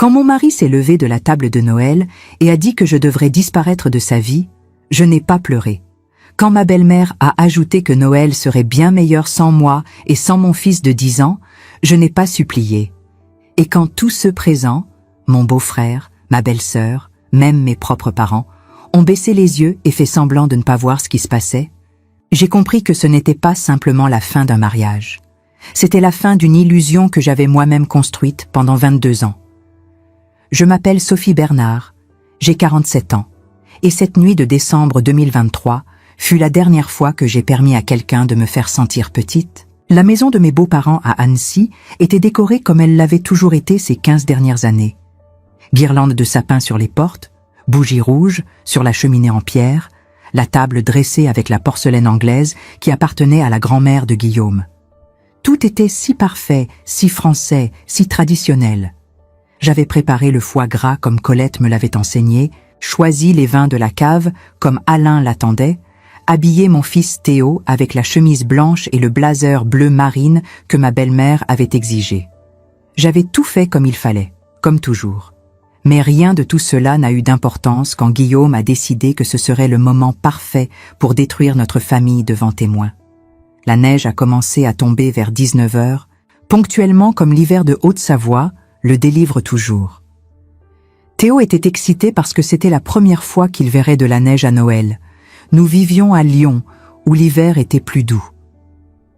Quand mon mari s'est levé de la table de Noël et a dit que je devrais disparaître de sa vie, je n'ai pas pleuré. Quand ma belle-mère a ajouté que Noël serait bien meilleur sans moi et sans mon fils de 10 ans, je n'ai pas supplié. Et quand tous ceux présents, mon beau-frère, ma belle-sœur, même mes propres parents, ont baissé les yeux et fait semblant de ne pas voir ce qui se passait, j'ai compris que ce n'était pas simplement la fin d'un mariage. C'était la fin d'une illusion que j'avais moi-même construite pendant 22 ans. Je m'appelle Sophie Bernard, j'ai 47 ans, et cette nuit de décembre 2023 fut la dernière fois que j'ai permis à quelqu'un de me faire sentir petite. La maison de mes beaux-parents à Annecy était décorée comme elle l'avait toujours été ces 15 dernières années. Guirlandes de sapin sur les portes, bougies rouges sur la cheminée en pierre, la table dressée avec la porcelaine anglaise qui appartenait à la grand-mère de Guillaume. Tout était si parfait, si français, si traditionnel. J'avais préparé le foie gras comme Colette me l'avait enseigné, choisi les vins de la cave comme Alain l'attendait, habillé mon fils Théo avec la chemise blanche et le blazer bleu marine que ma belle-mère avait exigé. J'avais tout fait comme il fallait, comme toujours. Mais rien de tout cela n'a eu d'importance quand Guillaume a décidé que ce serait le moment parfait pour détruire notre famille devant témoins. La neige a commencé à tomber vers 19 h, ponctuellement comme l'hiver de Haute-Savoie le délivre toujours. Théo était excité parce que c'était la première fois qu'il verrait de la neige à Noël. Nous vivions à Lyon, où l'hiver était plus doux.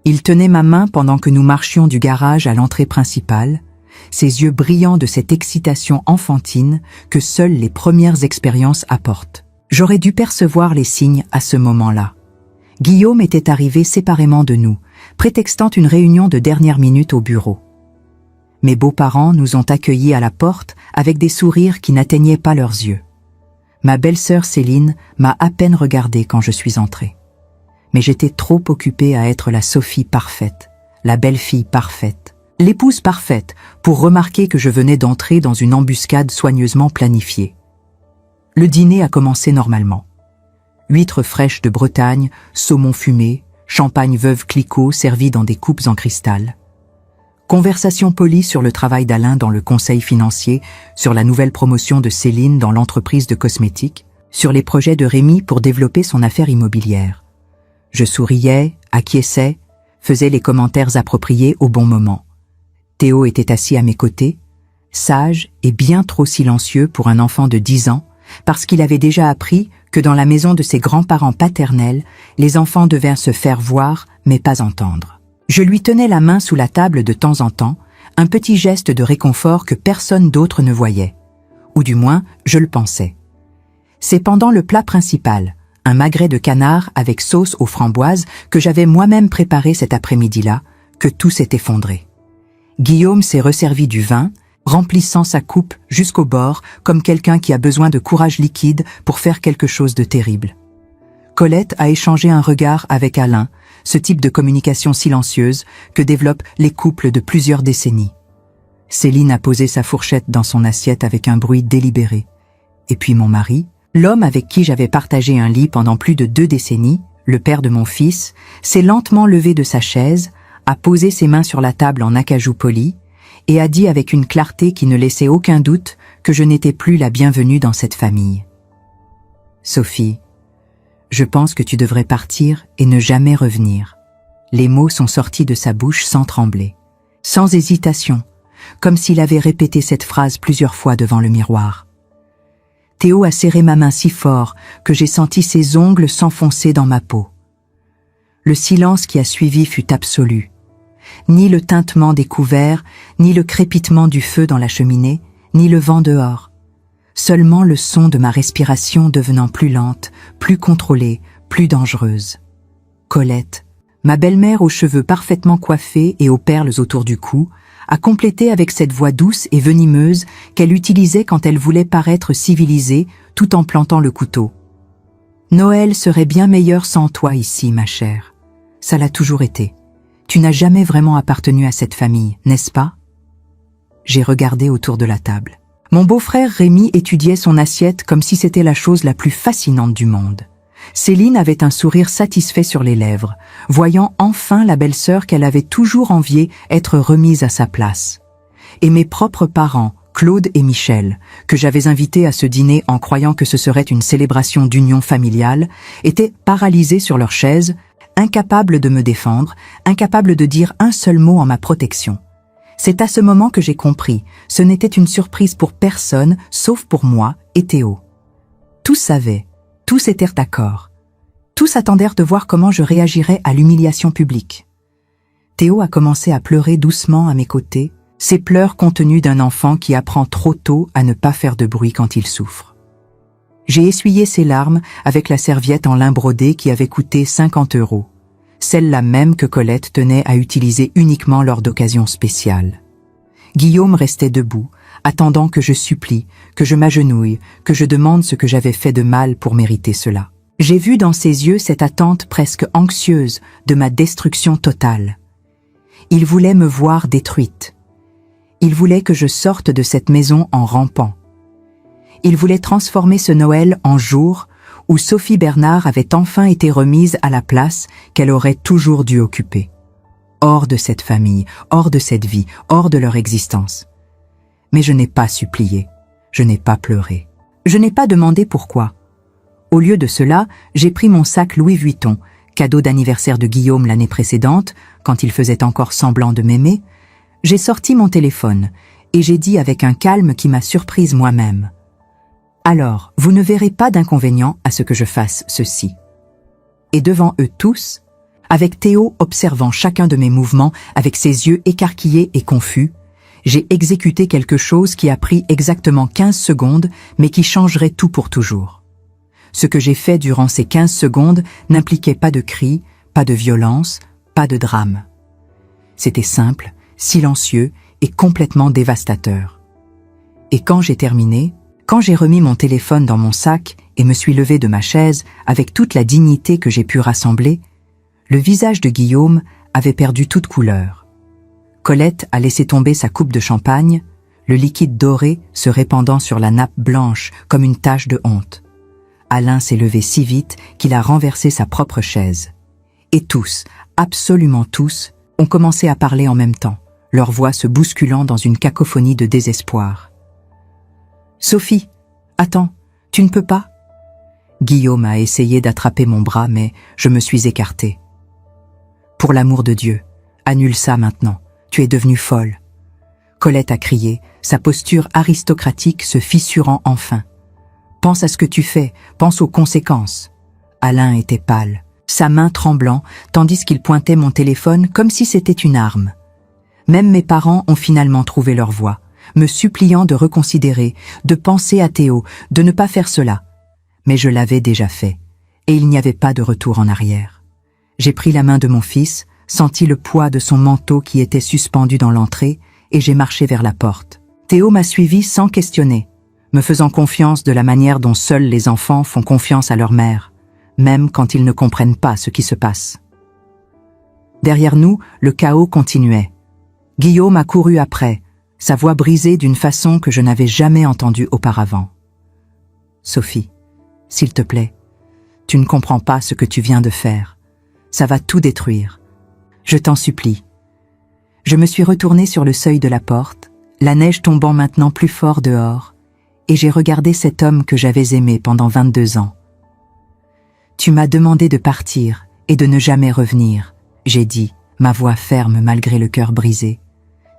Il tenait ma main pendant que nous marchions du garage à l'entrée principale, ses yeux brillants de cette excitation enfantine que seules les premières expériences apportent. J'aurais dû percevoir les signes à ce moment-là. Guillaume était arrivé séparément de nous, prétextant une réunion de dernière minute au bureau. Mes beaux-parents nous ont accueillis à la porte avec des sourires qui n'atteignaient pas leurs yeux. Ma belle-sœur Céline m'a à peine regardée quand je suis entrée. Mais j'étais trop occupée à être la Sophie parfaite, la belle-fille parfaite, l'épouse parfaite pour remarquer que je venais d'entrer dans une embuscade soigneusement planifiée. Le dîner a commencé normalement. Huîtres fraîches de Bretagne, saumon fumé, champagne veuve Clicquot servi dans des coupes en cristal. Conversation polie sur le travail d'Alain dans le conseil financier, sur la nouvelle promotion de Céline dans l'entreprise de cosmétiques, sur les projets de Rémi pour développer son affaire immobilière. Je souriais, acquiesçais, faisais les commentaires appropriés au bon moment. Théo était assis à mes côtés, sage et bien trop silencieux pour un enfant de 10 ans, parce qu'il avait déjà appris que dans la maison de ses grands-parents paternels, les enfants devaient se faire voir mais pas entendre. Je lui tenais la main sous la table de temps en temps, un petit geste de réconfort que personne d'autre ne voyait. Ou du moins, je le pensais. C'est pendant le plat principal, un magret de canard avec sauce aux framboises que j'avais moi-même préparé cet après-midi-là, que tout s'est effondré. Guillaume s'est resservi du vin, remplissant sa coupe jusqu'au bord comme quelqu'un qui a besoin de courage liquide pour faire quelque chose de terrible. Colette a échangé un regard avec Alain, ce type de communication silencieuse que développent les couples de plusieurs décennies. Céline a posé sa fourchette dans son assiette avec un bruit délibéré. Et puis mon mari, l'homme avec qui j'avais partagé un lit pendant plus de 2 décennies, le père de mon fils, s'est lentement levé de sa chaise, a posé ses mains sur la table en acajou poli et a dit avec une clarté qui ne laissait aucun doute que je n'étais plus la bienvenue dans cette famille. « Sophie, je pense que tu devrais partir et ne jamais revenir. » Les mots sont sortis de sa bouche sans trembler, sans hésitation, comme s'il avait répété cette phrase plusieurs fois devant le miroir. Théo a serré ma main si fort que j'ai senti ses ongles s'enfoncer dans ma peau. Le silence qui a suivi fut absolu. Ni le tintement des couverts, ni le crépitement du feu dans la cheminée, ni le vent dehors. Seulement le son de ma respiration devenant plus lente, plus contrôlée, plus dangereuse. Colette, ma belle-mère aux cheveux parfaitement coiffés et aux perles autour du cou, a complété avec cette voix douce et venimeuse qu'elle utilisait quand elle voulait paraître civilisée tout en plantant le couteau. « Noël serait bien meilleur sans toi ici, ma chère. Ça l'a toujours été. Tu n'as jamais vraiment appartenu à cette famille, n'est-ce pas ?» J'ai regardé autour de la table. Mon beau-frère Rémi étudiait son assiette comme si c'était la chose la plus fascinante du monde. Céline avait un sourire satisfait sur les lèvres, voyant enfin la belle-sœur qu'elle avait toujours enviée être remise à sa place. Et mes propres parents, Claude et Michel, que j'avais invités à ce dîner en croyant que ce serait une célébration d'union familiale, étaient paralysés sur leur chaise, incapables de me défendre, incapables de dire un seul mot en ma protection. C'est à ce moment que j'ai compris, ce n'était une surprise pour personne, sauf pour moi et Théo. Tous savaient, tous étaient d'accord. Tous attendèrent de voir comment je réagirais à l'humiliation publique. Théo a commencé à pleurer doucement à mes côtés, ces pleurs contenus d'un enfant qui apprend trop tôt à ne pas faire de bruit quand il souffre. J'ai essuyé ses larmes avec la serviette en lin brodé qui avait coûté 50 €, celle-là même que Colette tenait à utiliser uniquement lors d'occasions spéciales. Guillaume restait debout, attendant que je supplie, que je m'agenouille, que je demande ce que j'avais fait de mal pour mériter cela. J'ai vu dans ses yeux cette attente presque anxieuse de ma destruction totale. Il voulait me voir détruite. Il voulait que je sorte de cette maison en rampant. Il voulait transformer ce Noël en jour où Sophie Bernard avait enfin été remise à la place qu'elle aurait toujours dû occuper. Hors de cette famille, hors de cette vie, hors de leur existence. Mais je n'ai pas supplié, je n'ai pas pleuré. Je n'ai pas demandé pourquoi. Au lieu de cela, j'ai pris mon sac Louis Vuitton, cadeau d'anniversaire de Guillaume l'année précédente, quand il faisait encore semblant de m'aimer. J'ai sorti mon téléphone et j'ai dit avec un calme qui m'a surprise moi-même. Alors, vous ne verrez pas d'inconvénient à ce que je fasse ceci. Et devant eux tous, avec Théo observant chacun de mes mouvements avec ses yeux écarquillés et confus, j'ai exécuté quelque chose qui a pris exactement 15 secondes, mais qui changerait tout pour toujours. Ce que j'ai fait durant ces 15 secondes n'impliquait pas de cris, pas de violence, pas de drame. C'était simple, silencieux et complètement dévastateur. Et quand j'ai terminé, quand j'ai remis mon téléphone dans mon sac et me suis levé de ma chaise avec toute la dignité que j'ai pu rassembler, le visage de Guillaume avait perdu toute couleur. Colette a laissé tomber sa coupe de champagne, le liquide doré se répandant sur la nappe blanche comme une tache de honte. Alain s'est levé si vite qu'il a renversé sa propre chaise. Et tous, absolument tous, ont commencé à parler en même temps, leur voix se bousculant dans une cacophonie de désespoir. « Sophie, attends, tu ne peux pas ?» Guillaume a essayé d'attraper mon bras, mais je me suis écartée. « Pour l'amour de Dieu, annule ça maintenant, tu es devenue folle. » Colette a crié, sa posture aristocratique se fissurant enfin. « Pense à ce que tu fais, pense aux conséquences. » Alain était pâle, sa main tremblant, tandis qu'il pointait mon téléphone comme si c'était une arme. Même mes parents ont finalement trouvé leur voie, me suppliant de reconsidérer, de penser à Théo, de ne pas faire cela. Mais je l'avais déjà fait, et il n'y avait pas de retour en arrière. J'ai pris la main de mon fils, senti le poids de son manteau qui était suspendu dans l'entrée, et j'ai marché vers la porte. Théo m'a suivi sans questionner, me faisant confiance de la manière dont seuls les enfants font confiance à leur mère, même quand ils ne comprennent pas ce qui se passe. Derrière nous, le chaos continuait. Guillaume a couru après, sa voix brisée d'une façon que je n'avais jamais entendue auparavant. « Sophie, s'il te plaît, tu ne comprends pas ce que tu viens de faire. Ça va tout détruire. Je t'en supplie. » Je me suis retournée sur le seuil de la porte, la neige tombant maintenant plus fort dehors, et j'ai regardé cet homme que j'avais aimé pendant 22 ans. « Tu m'as demandé de partir et de ne jamais revenir, » j'ai dit, ma voix ferme malgré le cœur brisé.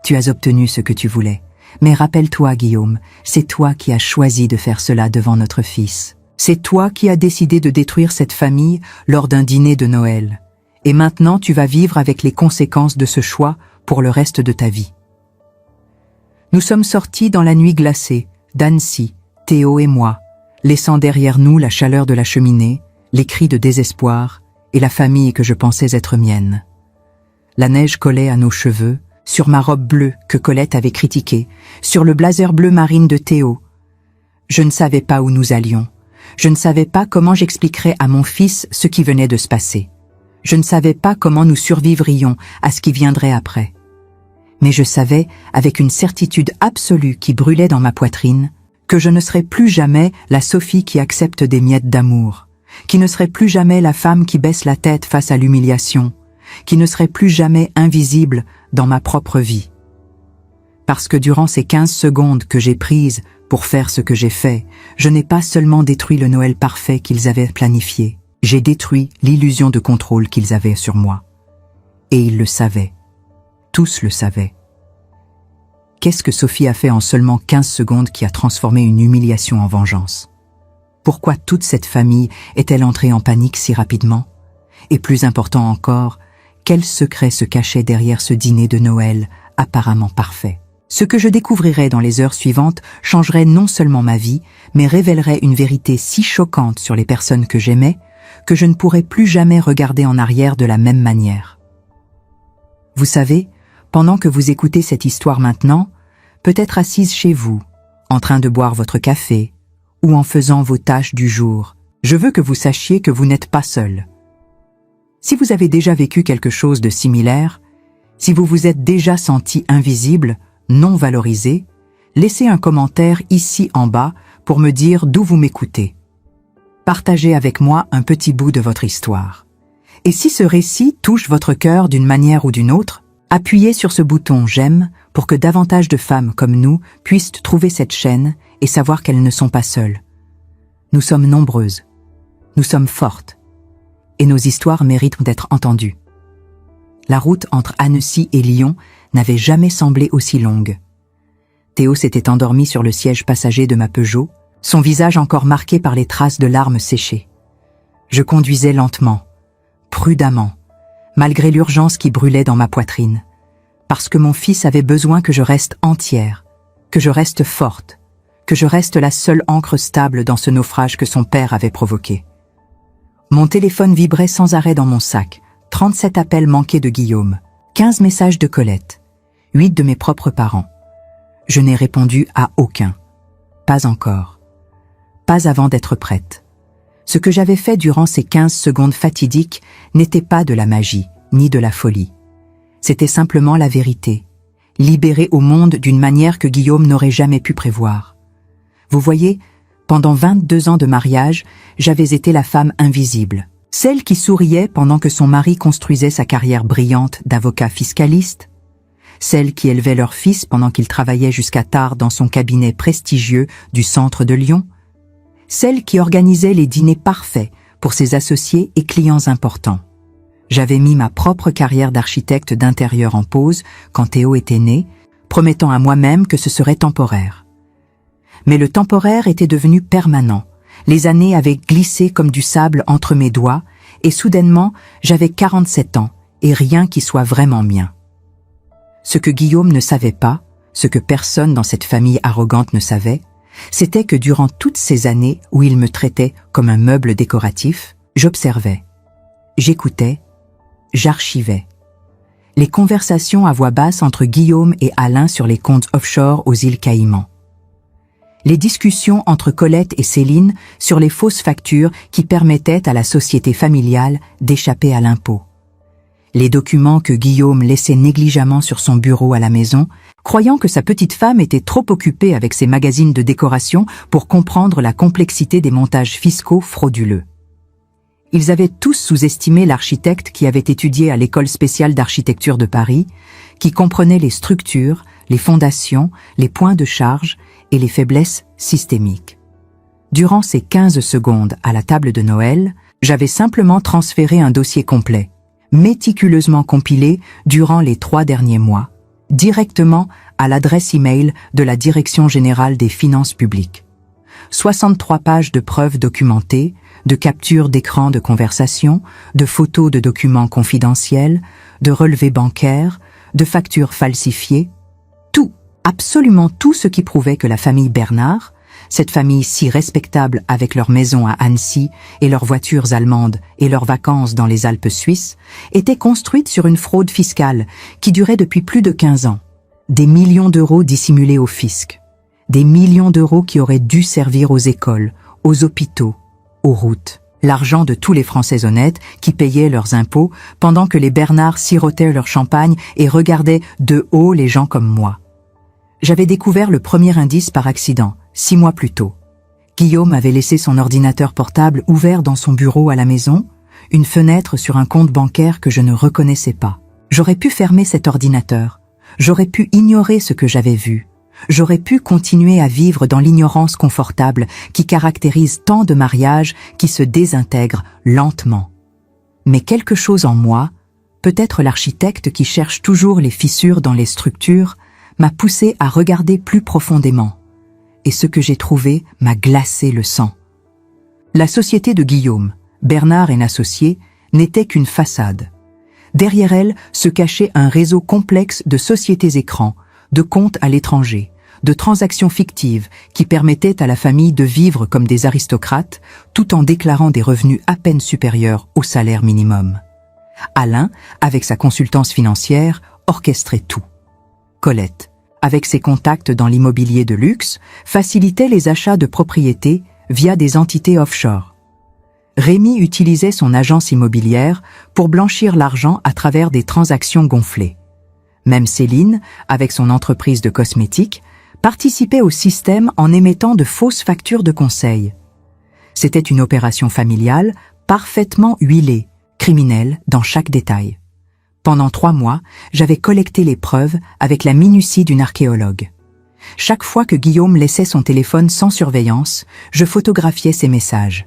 Tu as obtenu ce que tu voulais. Mais rappelle-toi, Guillaume, c'est toi qui as choisi de faire cela devant notre fils. C'est toi qui as décidé de détruire cette famille lors d'un dîner de Noël. Et maintenant, tu vas vivre avec les conséquences de ce choix pour le reste de ta vie. Nous sommes sortis dans la nuit glacée, d'Annecy, Théo et moi, laissant derrière nous la chaleur de la cheminée, les cris de désespoir et la famille que je pensais être mienne. La neige collait à nos cheveux, sur ma robe bleue que Colette avait critiquée, sur le blazer bleu marine de Théo. Je ne savais pas où nous allions. Je ne savais pas comment j'expliquerais à mon fils ce qui venait de se passer. Je ne savais pas comment nous survivrions à ce qui viendrait après. Mais je savais, avec une certitude absolue qui brûlait dans ma poitrine, que je ne serais plus jamais la Sophie qui accepte des miettes d'amour, qui ne serait plus jamais la femme qui baisse la tête face à l'humiliation, qui ne serait plus jamais invisible dans ma propre vie. Parce que durant ces 15 secondes que j'ai prises pour faire ce que j'ai fait, je n'ai pas seulement détruit le Noël parfait qu'ils avaient planifié, j'ai détruit l'illusion de contrôle qu'ils avaient sur moi. Et ils le savaient. Tous le savaient. Qu'est-ce que Sophie a fait en seulement 15 secondes qui a transformé une humiliation en vengeance? Pourquoi toute cette famille est-elle entrée en panique si rapidement? Et plus important encore, quel secret se cachait derrière ce dîner de Noël apparemment parfait? Ce que je découvrirais dans les heures suivantes changerait non seulement ma vie, mais révélerait une vérité si choquante sur les personnes que j'aimais, que je ne pourrais plus jamais regarder en arrière de la même manière. Vous savez, pendant que vous écoutez cette histoire maintenant, peut-être assise chez vous, en train de boire votre café, ou en faisant vos tâches du jour, je veux que vous sachiez que vous n'êtes pas seul. Si vous avez déjà vécu quelque chose de similaire, si vous vous êtes déjà senti invisible, non valorisé, laissez un commentaire ici en bas pour me dire d'où vous m'écoutez. Partagez avec moi un petit bout de votre histoire. Et si ce récit touche votre cœur d'une manière ou d'une autre, appuyez sur ce bouton « J'aime » pour que davantage de femmes comme nous puissent trouver cette chaîne et savoir qu'elles ne sont pas seules. Nous sommes nombreuses, nous sommes fortes, et nos histoires méritent d'être entendues. La route entre Annecy et Lyon n'avait jamais semblé aussi longue. Théo s'était endormi sur le siège passager de ma Peugeot, son visage encore marqué par les traces de larmes séchées. Je conduisais lentement, prudemment, malgré l'urgence qui brûlait dans ma poitrine, parce que mon fils avait besoin que je reste entière, que je reste forte, que je reste la seule ancre stable dans ce naufrage que son père avait provoqué. Mon téléphone vibrait sans arrêt dans mon sac, 37 appels manqués de Guillaume, 15 messages de Colette, 8 de mes propres parents. Je n'ai répondu à aucun. Pas encore. Pas avant d'être prête. Ce que j'avais fait durant ces 15 secondes fatidiques n'était pas de la magie, ni de la folie. C'était simplement la vérité, libérée au monde d'une manière que Guillaume n'aurait jamais pu prévoir. Vous voyez, pendant 22 ans de mariage, j'avais été la femme invisible, celle qui souriait pendant que son mari construisait sa carrière brillante d'avocat fiscaliste, celle qui élevait leur fils pendant qu'il travaillait jusqu'à tard dans son cabinet prestigieux du centre de Lyon, celle qui organisait les dîners parfaits pour ses associés et clients importants. J'avais mis ma propre carrière d'architecte d'intérieur en pause quand Théo était né, promettant à moi-même que ce serait temporaire. Mais le temporaire était devenu permanent. Les années avaient glissé comme du sable entre mes doigts et soudainement, j'avais 47 ans et rien qui soit vraiment mien. Ce que Guillaume ne savait pas, ce que personne dans cette famille arrogante ne savait, c'était que durant toutes ces années où il me traitait comme un meuble décoratif, j'observais, j'écoutais, j'archivais. Les conversations à voix basse entre Guillaume et Alain sur les comptes offshore aux îles Caïmans. Les discussions entre Colette et Céline sur les fausses factures qui permettaient à la société familiale d'échapper à l'impôt. Les documents que Guillaume laissait négligemment sur son bureau à la maison, croyant que sa petite femme était trop occupée avec ses magazines de décoration pour comprendre la complexité des montages fiscaux frauduleux. Ils avaient tous sous-estimé l'architecte qui avait étudié à l'école spéciale d'architecture de Paris, qui comprenait les structures, les fondations, les points de charge et les faiblesses systémiques. Durant ces 15 secondes à la table de Noël, j'avais simplement transféré un dossier complet, méticuleusement compilé durant les 3 derniers mois, directement à l'adresse e-mail de la Direction générale des finances publiques. 63 pages de preuves documentées, de captures d'écran de conversation, de photos de documents confidentiels, de relevés bancaires, de factures falsifiées, tout, absolument tout ce qui prouvait que la famille Bernard, cette famille si respectable avec leur maison à Annecy et leurs voitures allemandes et leurs vacances dans les Alpes suisses, était construite sur une fraude fiscale qui durait depuis plus de 15 ans. Des millions d'euros dissimulés au fisc. Des millions d'euros qui auraient dû servir aux écoles, aux hôpitaux, aux routes. L'argent de tous les Français honnêtes qui payaient leurs impôts pendant que les Bernard sirotaient leur champagne et regardaient de haut les gens comme moi. J'avais découvert le premier indice par accident, 6 mois plus tôt. Guillaume avait laissé son ordinateur portable ouvert dans son bureau à la maison, une fenêtre sur un compte bancaire que je ne reconnaissais pas. J'aurais pu fermer cet ordinateur. J'aurais pu ignorer ce que j'avais vu. J'aurais pu continuer à vivre dans l'ignorance confortable qui caractérise tant de mariages qui se désintègrent lentement. Mais quelque chose en moi, peut-être l'architecte qui cherche toujours les fissures dans les structures, m'a poussé à regarder plus profondément. Et ce que j'ai trouvé m'a glacé le sang. La société de Guillaume, Bernard & Associés, n'était qu'une façade. Derrière elle se cachait un réseau complexe de sociétés écrans, de comptes à l'étranger, de transactions fictives qui permettaient à la famille de vivre comme des aristocrates tout en déclarant des revenus à peine supérieurs au salaire minimum. Alain, avec sa consultance financière, orchestrait tout. Colette, avec ses contacts dans l'immobilier de luxe, facilitait les achats de propriétés via des entités offshore. Rémi utilisait son agence immobilière pour blanchir l'argent à travers des transactions gonflées. Même Céline, avec son entreprise de cosmétiques, participait au système en émettant de fausses factures de conseil. C'était une opération familiale parfaitement huilée, criminelle dans chaque détail. Pendant 3 mois, j'avais collecté les preuves avec la minutie d'une archéologue. Chaque fois que Guillaume laissait son téléphone sans surveillance, je photographiais ses messages.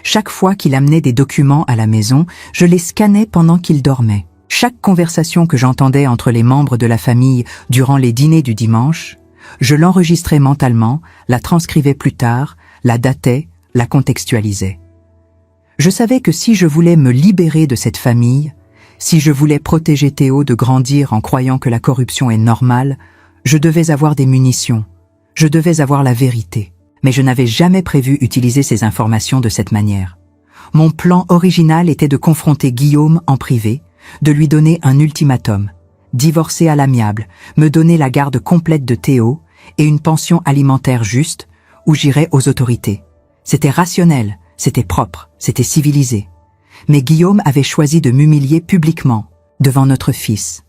Chaque fois qu'il amenait des documents à la maison, je les scannais pendant qu'il dormait. Chaque conversation que j'entendais entre les membres de la famille durant les dîners du dimanche, je l'enregistrais mentalement, la transcrivais plus tard, la datais, la contextualisais. Je savais que si je voulais me libérer de cette famille, si je voulais protéger Théo de grandir en croyant que la corruption est normale, je devais avoir des munitions, je devais avoir la vérité. Mais je n'avais jamais prévu utiliser ces informations de cette manière. Mon plan original était de confronter Guillaume en privé, de lui donner un ultimatum, divorcer à l'amiable, me donner la garde complète de Théo et une pension alimentaire juste où j'irais aux autorités. C'était rationnel, c'était propre, c'était civilisé. Mais Guillaume avait choisi de m'humilier publiquement, devant notre fils,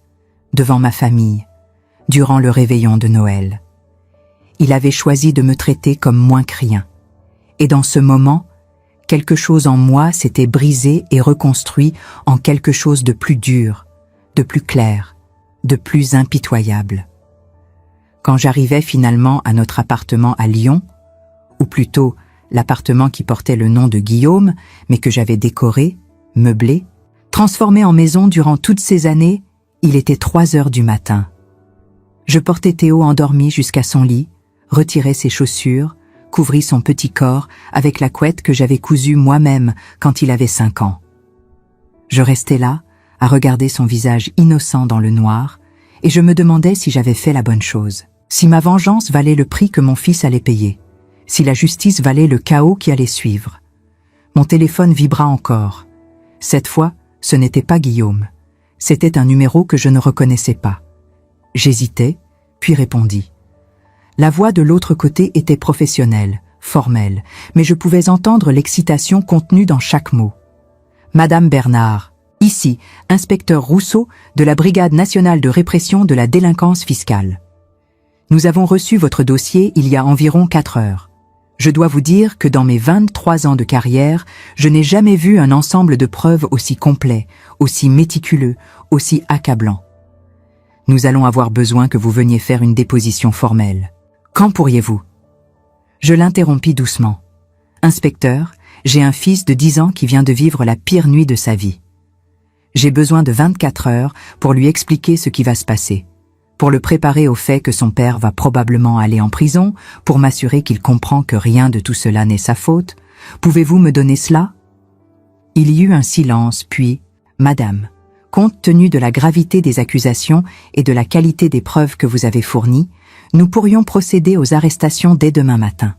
devant ma famille, durant le réveillon de Noël. Il avait choisi de me traiter comme moins que rien. Et dans ce moment, quelque chose en moi s'était brisé et reconstruit en quelque chose de plus dur, de plus clair, de plus impitoyable. Quand j'arrivais finalement à notre appartement à Lyon, ou plutôt l'appartement qui portait le nom de Guillaume, mais que j'avais décoré, meublé, transformé en maison durant toutes ces années, il était 3 heures du matin. Je portais Théo endormi jusqu'à son lit, retirai ses chaussures, couvrit son petit corps avec la couette que j'avais cousue moi-même quand il avait 5 ans. Je restais là, à regarder son visage innocent dans le noir, et je me demandais si j'avais fait la bonne chose, si ma vengeance valait le prix que mon fils allait payer, si la justice valait le chaos qui allait suivre. Mon téléphone vibra encore. Cette fois, ce n'était pas Guillaume. C'était un numéro que je ne reconnaissais pas. J'hésitais, puis répondis. La voix de l'autre côté était professionnelle, formelle, mais je pouvais entendre l'excitation contenue dans chaque mot. « Madame Bernard, ici, inspecteur Rousseau de la Brigade nationale de répression de la délinquance fiscale. Nous avons reçu votre dossier il y a environ 4 heures. Je dois vous dire que dans mes 23 ans de carrière, je n'ai jamais vu un ensemble de preuves aussi complet, aussi méticuleux, aussi accablant. Nous allons avoir besoin que vous veniez faire une déposition formelle. Quand pourriez-vous » Je l'interrompis doucement. « Inspecteur, j'ai un fils de 10 ans qui vient de vivre la pire nuit de sa vie. J'ai besoin de 24 heures pour lui expliquer ce qui va se passer, pour le préparer au fait que son père va probablement aller en prison, pour m'assurer qu'il comprend que rien de tout cela n'est sa faute. Pouvez-vous me donner cela ?» Il y eut un silence, puis « Madame, compte tenu de la gravité des accusations et de la qualité des preuves que vous avez fournies, nous pourrions procéder aux arrestations dès demain matin.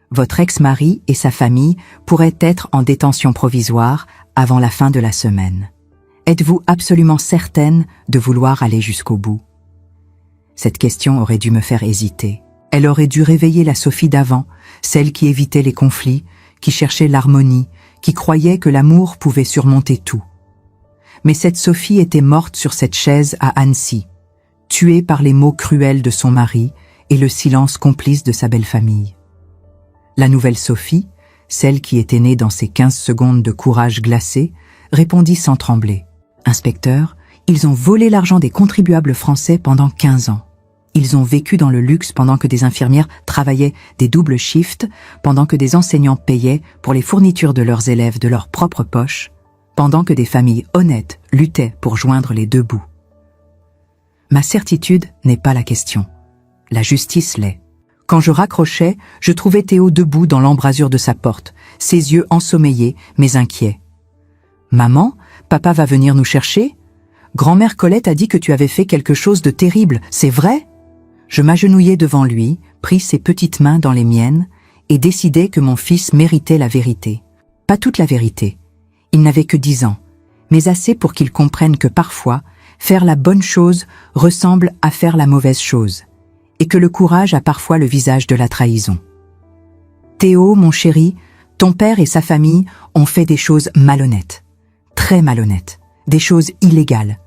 Votre ex-mari et sa famille pourraient être en détention provisoire avant la fin de la semaine. Êtes-vous absolument certaine de vouloir aller jusqu'au bout ?» Cette question aurait dû me faire hésiter. Elle aurait dû réveiller la Sophie d'avant, celle qui évitait les conflits, qui cherchait l'harmonie, qui croyait que l'amour pouvait surmonter tout. Mais cette Sophie était morte sur cette chaise à Annecy, tuée par les mots cruels de son mari et le silence complice de sa belle famille. La nouvelle Sophie, celle qui était née dans ces 15 secondes de courage glacé, répondit sans trembler. « Inspecteur, Ils ont volé l'argent des contribuables français pendant 15 ans. Ils ont vécu dans le luxe pendant que des infirmières travaillaient des doubles shifts, pendant que des enseignants payaient pour les fournitures de leurs élèves de leur propre poche, pendant que des familles honnêtes luttaient pour joindre les deux bouts. Ma certitude n'est pas la question. La justice l'est. Quand je raccrochais, je trouvais Théo debout dans l'embrasure de sa porte, ses yeux ensommeillés, mais inquiets. « Maman, papa va venir nous chercher ? Grand-mère Colette a dit que tu avais fait quelque chose de terrible, c'est vrai ?» Je m'agenouillai devant lui, pris ses petites mains dans les miennes et décidai que mon fils méritait la vérité. Pas toute la vérité. Il n'avait que 10 ans, mais assez pour qu'il comprenne que parfois, faire la bonne chose ressemble à faire la mauvaise chose, et que le courage a parfois le visage de la trahison. Théo, mon chéri, ton père et sa famille ont fait des choses malhonnêtes, très malhonnêtes, des choses illégales.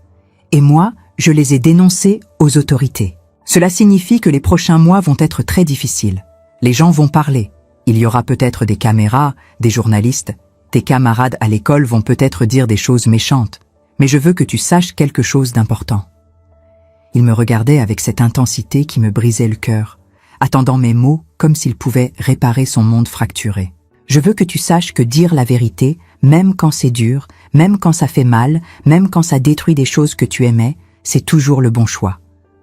Et moi, je les ai dénoncées aux autorités. Cela signifie que les prochains mois vont être très difficiles. Les gens vont parler. Il y aura peut-être des caméras, des journalistes. Tes camarades à l'école vont peut-être dire des choses méchantes. Mais je veux que tu saches quelque chose d'important. Il me regardait avec cette intensité qui me brisait le cœur, attendant mes mots comme s'ils pouvaient réparer son monde fracturé. Je veux que tu saches que dire la vérité, même quand c'est dur, même quand ça fait mal, même quand ça détruit des choses que tu aimais, c'est toujours le bon choix.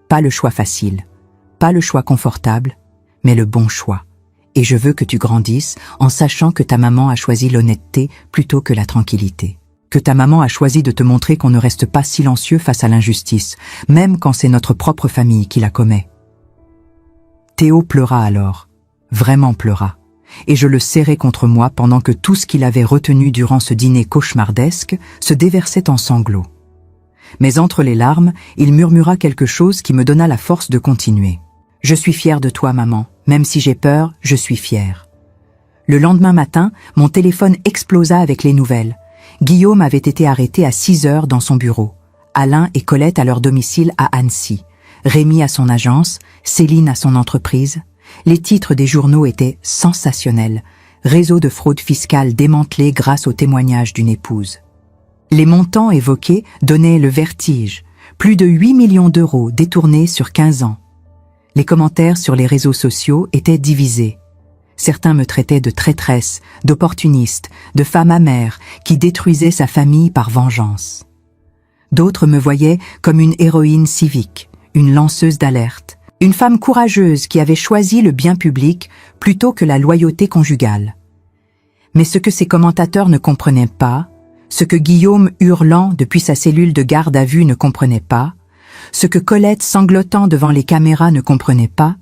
Pas le choix facile, pas le choix confortable, mais le bon choix. Et je veux que tu grandisses en sachant que ta maman a choisi l'honnêteté plutôt que la tranquillité. Que ta maman a choisi de te montrer qu'on ne reste pas silencieux face à l'injustice, même quand c'est notre propre famille qui la commet. Théo pleura alors, vraiment pleura, et je le serrai contre moi pendant que tout ce qu'il avait retenu durant ce dîner cauchemardesque se déversait en sanglots. Mais entre les larmes, il murmura quelque chose qui me donna la force de continuer. « Je suis fière de toi, maman. Même si j'ai peur, je suis fière. » Le lendemain matin, mon téléphone explosa avec les nouvelles. Guillaume avait été arrêté à 6 heures dans son bureau. Alain et Colette à leur domicile à Annecy. Rémi à son agence, Céline à son entreprise. Les titres des journaux étaient sensationnels. Réseau de fraude fiscale démantelé grâce au témoignage d'une épouse. Les montants évoqués donnaient le vertige. Plus de 8 millions d'euros détournés sur 15 ans. Les commentaires sur les réseaux sociaux étaient divisés. Certains me traitaient de traîtresse, d'opportuniste, de femme amère qui détruisait sa famille par vengeance. D'autres me voyaient comme une héroïne civique, une lanceuse d'alerte, une femme courageuse qui avait choisi le bien public plutôt que la loyauté conjugale. Mais ce que ces commentateurs ne comprenaient pas, ce que Guillaume hurlant depuis sa cellule de garde à vue ne comprenait pas, ce que Colette sanglotant devant les caméras ne comprenait pas,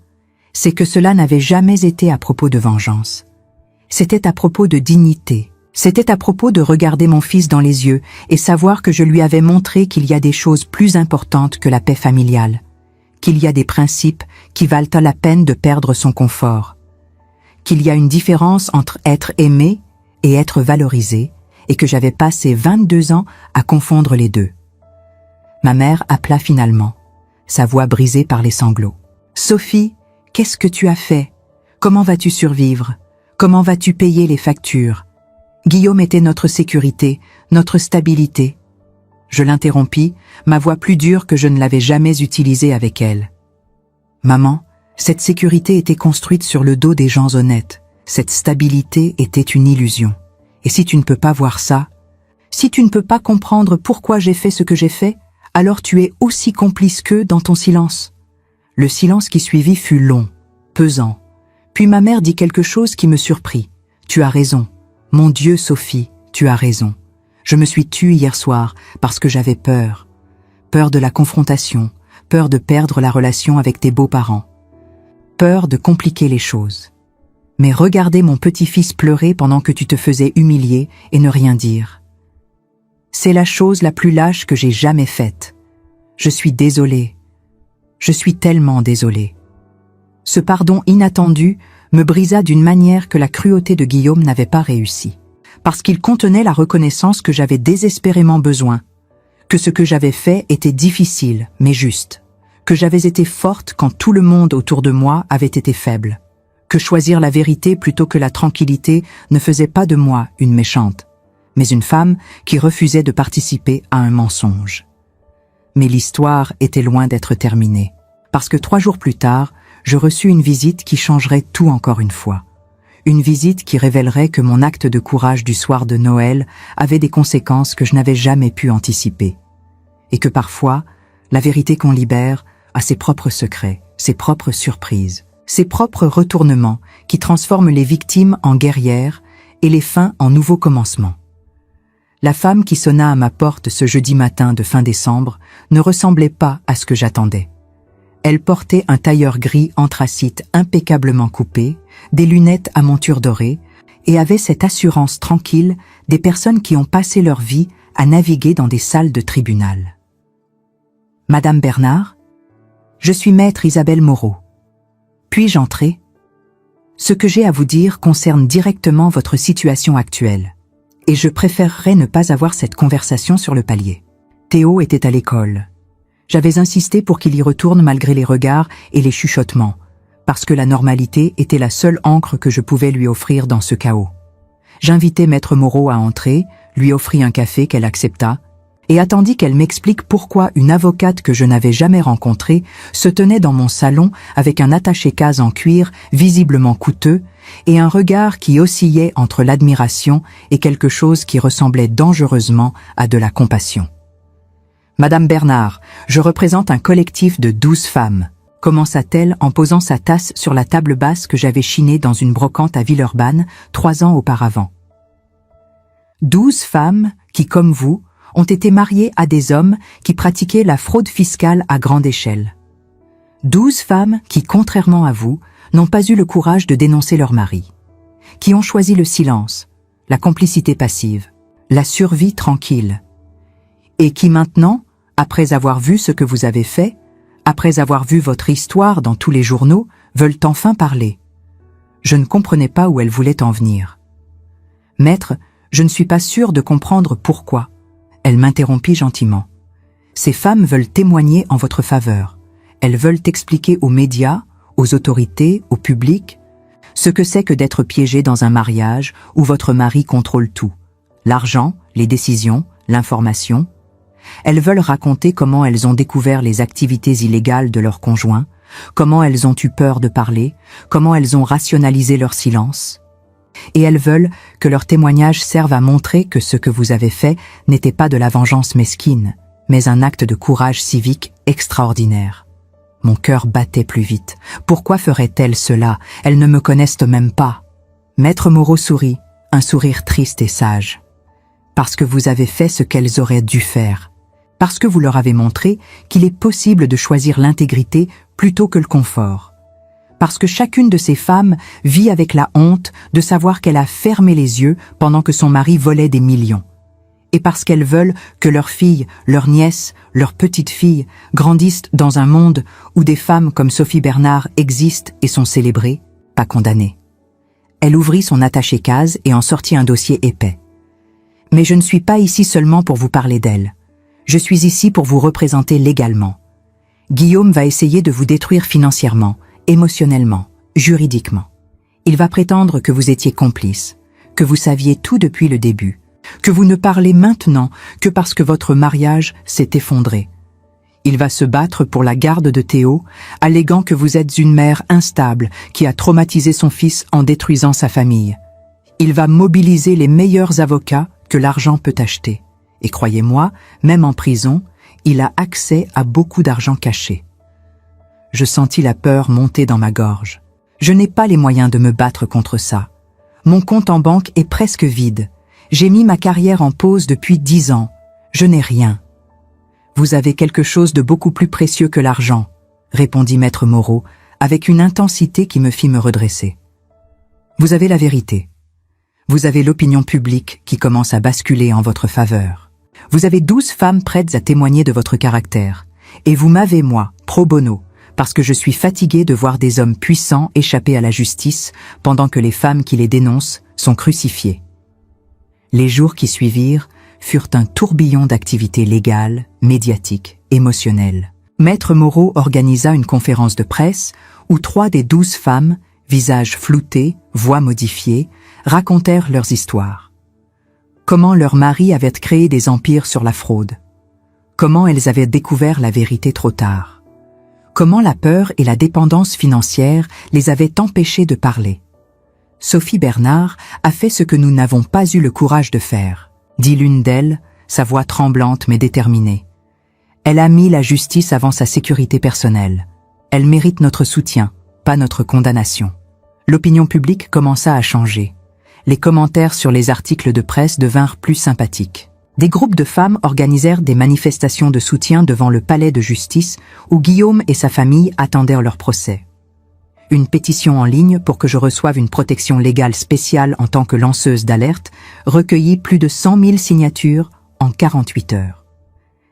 c'est que cela n'avait jamais été à propos de vengeance. C'était à propos de dignité. C'était à propos de regarder mon fils dans les yeux et savoir que je lui avais montré qu'il y a des choses plus importantes que la paix familiale, qu'il y a des principes qui valent la peine de perdre son confort, qu'il y a une différence entre être aimé et être valorisé, et que j'avais passé 22 ans à confondre les deux. Ma mère appela finalement, sa voix brisée par les sanglots. « Sophie, qu'est-ce que tu as fait? Comment vas-tu survivre? Comment vas-tu payer les factures? Guillaume était notre sécurité, notre stabilité. » Je l'interrompis, ma voix plus dure que je ne l'avais jamais utilisée avec elle. « Maman, cette sécurité était construite sur le dos des gens honnêtes. Cette stabilité était une illusion. Et si tu ne peux pas voir ça, si tu ne peux pas comprendre pourquoi j'ai fait ce que j'ai fait, alors tu es aussi complice qu'eux dans ton silence. » Le silence qui suivit fut long, pesant. Puis ma mère dit quelque chose qui me surprit. « Tu as raison. Mon Dieu, Sophie, tu as raison. Je me suis tue hier soir parce que j'avais peur. Peur de la confrontation, peur de perdre la relation avec tes beaux-parents. Peur de compliquer les choses. Mais regarder mon petit-fils pleurer pendant que tu te faisais humilier et ne rien dire. C'est la chose la plus lâche que j'ai jamais faite. Je suis désolée. Je suis tellement désolée. » Ce pardon inattendu me brisa d'une manière que la cruauté de Guillaume n'avait pas réussi. Parce qu'il contenait la reconnaissance que j'avais désespérément besoin, que ce que j'avais fait était difficile mais juste, que j'avais été forte quand tout le monde autour de moi avait été faible, que choisir la vérité plutôt que la tranquillité ne faisait pas de moi une méchante, mais une femme qui refusait de participer à un mensonge. Mais l'histoire était loin d'être terminée. Parce que 3 jours plus tard, je reçus une visite qui changerait tout encore une fois. Une visite qui révélerait que mon acte de courage du soir de Noël avait des conséquences que je n'avais jamais pu anticiper. Et que parfois, la vérité qu'on libère a ses propres secrets, ses propres surprises, ses propres retournements qui transforment les victimes en guerrières et les fins en nouveaux commencements. La femme qui sonna à ma porte ce jeudi matin de fin décembre ne ressemblait pas à ce que j'attendais. Elle portait un tailleur gris anthracite impeccablement coupé, des lunettes à monture dorée, et avait cette assurance tranquille des personnes qui ont passé leur vie à naviguer dans des salles de tribunal. « Madame Bernard, je suis maître Isabelle Moreau. Puis-je entrer ? Ce que j'ai à vous dire concerne directement votre situation actuelle, et je préférerais ne pas avoir cette conversation sur le palier. Théo était à l'école. J'avais insisté pour qu'il y retourne malgré les regards et les chuchotements, parce que la normalité était la seule ancre que je pouvais lui offrir dans ce chaos. J'invitai Maître Moreau à entrer, lui offrit un café qu'elle accepta, et attendit qu'elle m'explique pourquoi une avocate que je n'avais jamais rencontrée se tenait dans mon salon avec un attaché-case en cuir visiblement coûteux et un regard qui oscillait entre l'admiration et quelque chose qui ressemblait dangereusement à de la compassion. « Madame Bernard, je représente un collectif de 12 femmes, commença-t-elle en posant sa tasse sur la table basse que j'avais chinée dans une brocante à Villeurbanne 3 ans auparavant. 12 femmes qui, comme vous, ont été mariées à des hommes qui pratiquaient la fraude fiscale à grande échelle. 12 femmes qui, contrairement à vous, n'ont pas eu le courage de dénoncer leur mari, qui ont choisi le silence, la complicité passive, la survie tranquille, et qui maintenant, après avoir vu ce que vous avez fait, après avoir vu votre histoire dans tous les journaux, veulent enfin parler. Je ne comprenais pas où elle voulait en venir. Maître, je ne suis pas sûre de comprendre pourquoi. Elle m'interrompit gentiment. Ces femmes veulent témoigner en votre faveur. Elles veulent expliquer aux médias, aux autorités, au public, ce que c'est que d'être piégé dans un mariage où votre mari contrôle tout. L'argent, les décisions, l'information. Elles veulent raconter comment elles ont découvert les activités illégales de leur conjoint, comment elles ont eu peur de parler, comment elles ont rationalisé leur silence. Et elles veulent que leur témoignage serve à montrer que ce que vous avez fait n'était pas de la vengeance mesquine, mais un acte de courage civique extraordinaire. Mon cœur battait plus vite. Pourquoi ferait-elle cela? Elles ne me connaissent même pas. Maître Moreau sourit, un sourire triste et sage. Parce que vous avez fait ce qu'elles auraient dû faire. Parce que vous leur avez montré qu'il est possible de choisir l'intégrité plutôt que le confort. Parce que chacune de ces femmes vit avec la honte de savoir qu'elle a fermé les yeux pendant que son mari volait des millions. Et parce qu'elles veulent que leurs filles, leurs nièces, leurs petites filles grandissent dans un monde où des femmes comme Sophie Bernard existent et sont célébrées, pas condamnées. Elle ouvrit son attaché-case et en sortit un dossier épais. Mais je ne suis pas ici seulement pour vous parler d'elle. Je suis ici pour vous représenter légalement. Guillaume va essayer de vous détruire financièrement, émotionnellement, juridiquement. Il va prétendre que vous étiez complice, que vous saviez tout depuis le début, que vous ne parlez maintenant que parce que votre mariage s'est effondré. Il va se battre pour la garde de Théo, alléguant que vous êtes une mère instable qui a traumatisé son fils en détruisant sa famille. Il va mobiliser les meilleurs avocats que l'argent peut acheter. Et croyez-moi, même en prison, il a accès à beaucoup d'argent caché. Je sentis la peur monter dans ma gorge. Je n'ai pas les moyens de me battre contre ça. Mon compte en banque est presque vide. J'ai mis ma carrière en pause depuis 10 ans. Je n'ai rien. Vous avez quelque chose de beaucoup plus précieux que l'argent, répondit Maître Moreau, avec une intensité qui me fit me redresser. Vous avez la vérité. Vous avez l'opinion publique qui commence à basculer en votre faveur. Vous avez 12 femmes prêtes à témoigner de votre caractère. Et vous m'avez, moi, pro bono, parce que je suis fatigué de voir des hommes puissants échapper à la justice pendant que les femmes qui les dénoncent sont crucifiées. Les jours qui suivirent furent un tourbillon d'activités légales, médiatiques, émotionnelles. Maître Moreau organisa une conférence de presse où 3 des 12 femmes, visages floutés, voix modifiées, racontèrent leurs histoires. Comment leur mari avait créé des empires sur la fraude. Comment elles avaient découvert la vérité trop tard. Comment la peur et la dépendance financière les avaient empêchées de parler. Sophie Bernard a fait ce que nous n'avons pas eu le courage de faire, dit l'une d'elles, sa voix tremblante mais déterminée. Elle a mis la justice avant sa sécurité personnelle. Elle mérite notre soutien, pas notre condamnation. L'opinion publique commença à changer. Les commentaires sur les articles de presse devinrent plus sympathiques. Des groupes de femmes organisèrent des manifestations de soutien devant le palais de justice où Guillaume et sa famille attendaient leur procès. Une pétition en ligne pour que je reçoive une protection légale spéciale en tant que lanceuse d'alerte recueillit plus de 100 000 signatures en 48 heures.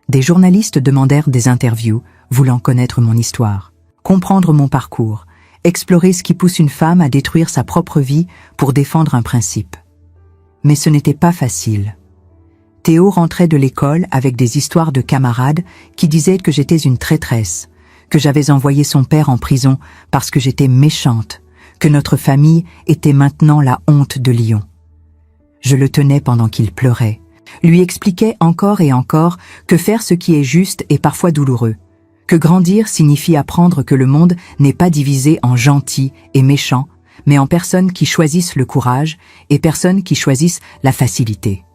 Des journalistes demandèrent des interviews, voulant connaître mon histoire, comprendre mon parcours, explorer ce qui pousse une femme à détruire sa propre vie pour défendre un principe. Mais ce n'était pas facile. Théo rentrait de l'école avec des histoires de camarades qui disaient que j'étais une traîtresse, que j'avais envoyé son père en prison parce que j'étais méchante, que notre famille était maintenant la honte de Lyon. Je le tenais pendant qu'il pleurait, lui expliquais encore et encore que faire ce qui est juste est parfois douloureux, que grandir signifie apprendre que le monde n'est pas divisé en gentils et méchants, mais en personnes qui choisissent le courage et personnes qui choisissent la facilité.